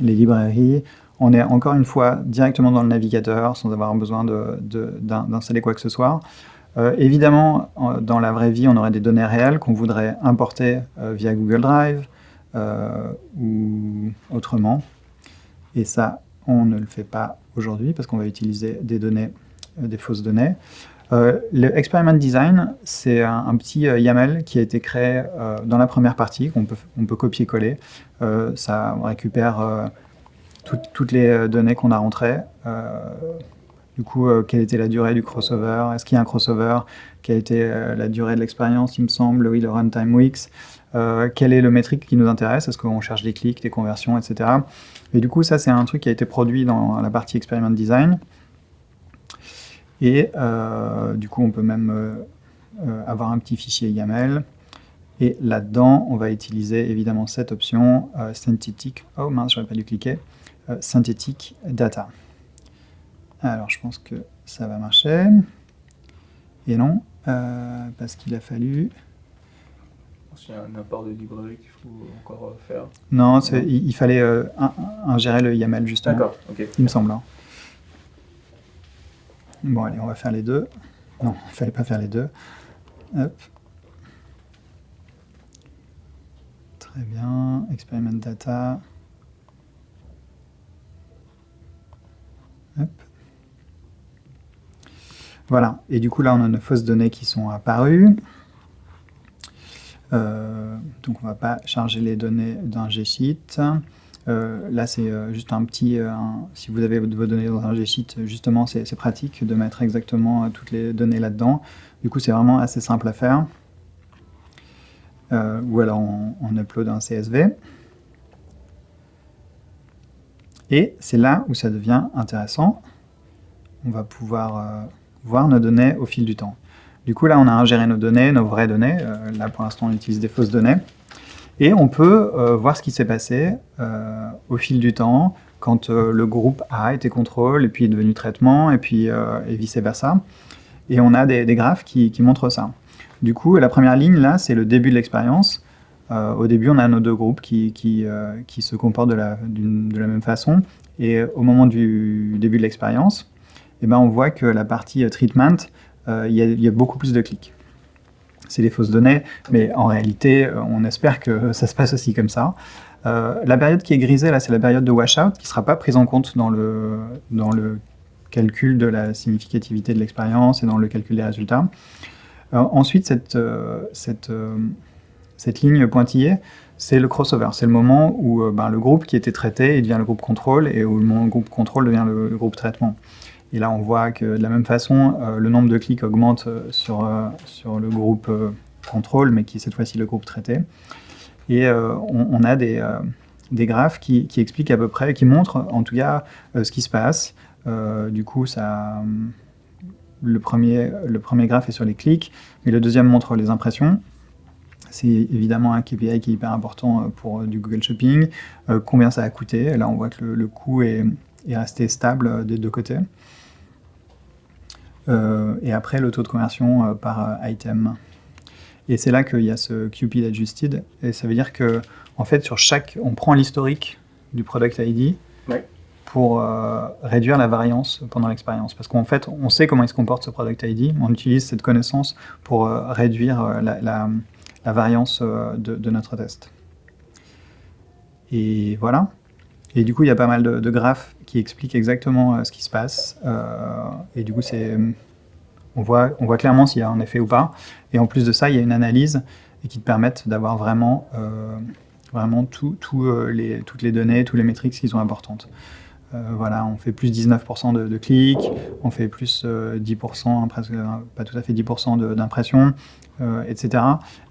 A: les librairies. On est encore une fois directement dans le navigateur sans avoir besoin d'installer quoi que ce soit. Évidemment, dans la vraie vie, on aurait des données réelles qu'on voudrait importer via Google Drive ou autrement. Et ça, on ne le fait pas aujourd'hui parce qu'on va utiliser des données, des fausses données. Le Experiment Design, c'est un petit YAML qui a été créé dans la première partie, qu'on peut copier-coller. Ça récupère toutes les données qu'on a rentrées. Du coup, quelle était la durée du crossover? Est-ce qu'il y a un crossover? Quelle était la durée de l'expérience, il me semble? Oui, le runtime weeks. Quel est le métrique qui nous intéresse? Est-ce qu'on cherche des clics, des conversions, etc. Et du coup, ça, c'est un truc qui a été produit dans la partie Experiment Design. Et du coup, on peut même avoir un petit fichier YAML. Et là-dedans, on va utiliser évidemment cette option Synthetic. Oh mince, j'aurais pas dû cliquer. Synthetic Data. Alors, je pense que ça va marcher. Et non, parce qu'il a fallu...
B: Il y a un import de librairie qu'il faut encore faire.
A: Non, il fallait ingérer le YAML justement.
B: D'accord, ok.
A: Il me semble. Hein. Bon, allez, on va faire les deux. Non, il ne fallait pas faire les deux. Hop. Très bien. Experiment data. Hop. Voilà, et du coup là on a nos fausses données qui sont apparues. Donc on ne va pas charger les données d'un G-Sheet. Là c'est juste un petit... si vous avez vos données dans un G-Sheet, justement c'est pratique de mettre exactement toutes les données là-dedans. Du coup c'est vraiment assez simple à faire. Ou alors on upload un CSV. Et c'est là où ça devient intéressant. On va pouvoir voir nos données au fil du temps. Du coup, là, on a ingéré nos données, nos vraies données. Là, pour l'instant, on utilise des fausses données. Et on peut voir ce qui s'est passé au fil du temps, quand le groupe A était contrôle, et puis est devenu traitement, et puis et vice-versa. Et on a des graphes qui montrent ça. Du coup, la première ligne, là, c'est le début de l'expérience. Au début, on a nos deux groupes qui se comportent de la même façon. Et au moment du début de l'expérience, eh ben, on voit que la partie treatment, il y a beaucoup plus de clics. C'est des fausses données, mais en réalité, on espère que ça se passe aussi comme ça. La période qui est grisée, là, c'est la période de washout, qui ne sera pas prise en compte dans le calcul de la significativité de l'expérience et dans le calcul des résultats. Ensuite, cette ligne pointillée, c'est le crossover. C'est le moment où le groupe qui était traité devient le groupe contrôle et où le groupe contrôle devient le groupe traitement. Et là, on voit que de la même façon, le nombre de clics augmente sur le groupe contrôle, mais qui est cette fois-ci le groupe traité. Et on a des graphes qui expliquent à peu près, qui montrent en tout cas ce qui se passe. Du coup, le premier graphe est sur les clics, mais le deuxième montre les impressions. C'est évidemment un KPI qui est hyper important pour du Google Shopping. Combien ça a coûté? Là, on voit que le coût est resté stable des deux côtés. Et après, le taux de conversion par item. Et c'est là qu'il y a ce Cupid Adjusted. Et ça veut dire que, en fait, on prend l'historique du Product ID pour réduire la variance pendant l'expérience. Parce qu'en fait, on sait comment il se comporte ce Product ID. On utilise cette connaissance pour réduire la variance de notre test. Et voilà. Et du coup, il y a pas mal de graphes qui expliquent exactement ce qui se passe. Et du coup, on voit clairement s'il y a un effet ou pas. Et en plus de ça, il y a une analyse qui te permettent d'avoir vraiment toutes les données, tous les métriques qui sont importantes. Voilà, on fait plus 19% de clics, on fait plus 10%, presque, pas tout à fait 10% d'impressions, etc.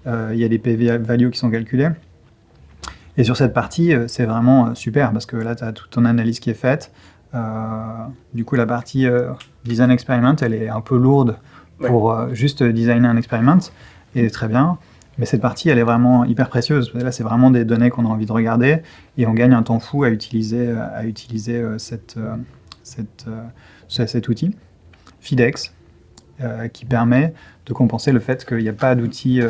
A: Il y a des PV values qui sont calculés. Et sur cette partie, c'est vraiment super, parce que là, tu as toute ton analyse qui est faite. Du coup, la partie design experiment, elle est un peu lourde pour juste designer un experiment, et très bien. Mais cette partie, elle est vraiment hyper précieuse. Là, c'est vraiment des données qu'on a envie de regarder, et on gagne un temps fou à utiliser cet outil, Feedex, qui permet de compenser le fait qu'il n'y a pas d'outil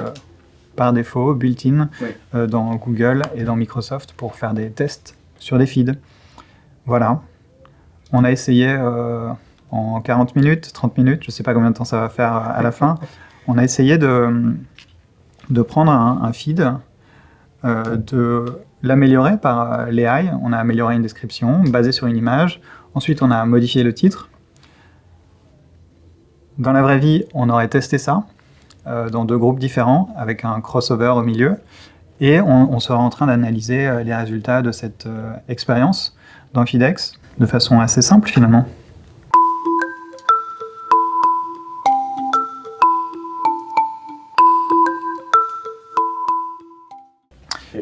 A: par défaut, built-in, dans Google et dans Microsoft pour faire des tests sur des feeds. Voilà. On a essayé en 40 minutes, 30 minutes, je ne sais pas combien de temps ça va faire à la fin, on a essayé de prendre un feed, de l'améliorer par l'AI. On a amélioré une description basée sur une image. Ensuite, on a modifié le titre. Dans la vraie vie, on aurait testé ça dans deux groupes différents, avec un crossover au milieu. Et on sera en train d'analyser les résultats de cette expérience dans Feedex de façon assez simple, finalement.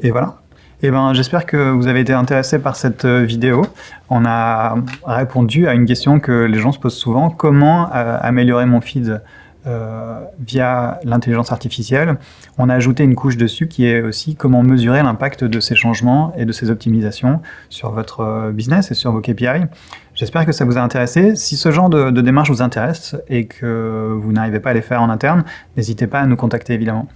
A: Et voilà. Et j'espère que vous avez été intéressé par cette vidéo. On a répondu à une question que les gens se posent souvent. Comment améliorer mon feed via l'intelligence artificielle? On a ajouté une couche dessus qui est aussi comment mesurer l'impact de ces changements et de ces optimisations sur votre business et sur vos KPI. J'espère que ça vous a intéressé. Si ce genre de démarche vous intéresse et que vous n'arrivez pas à les faire en interne, n'hésitez pas à nous contacter évidemment.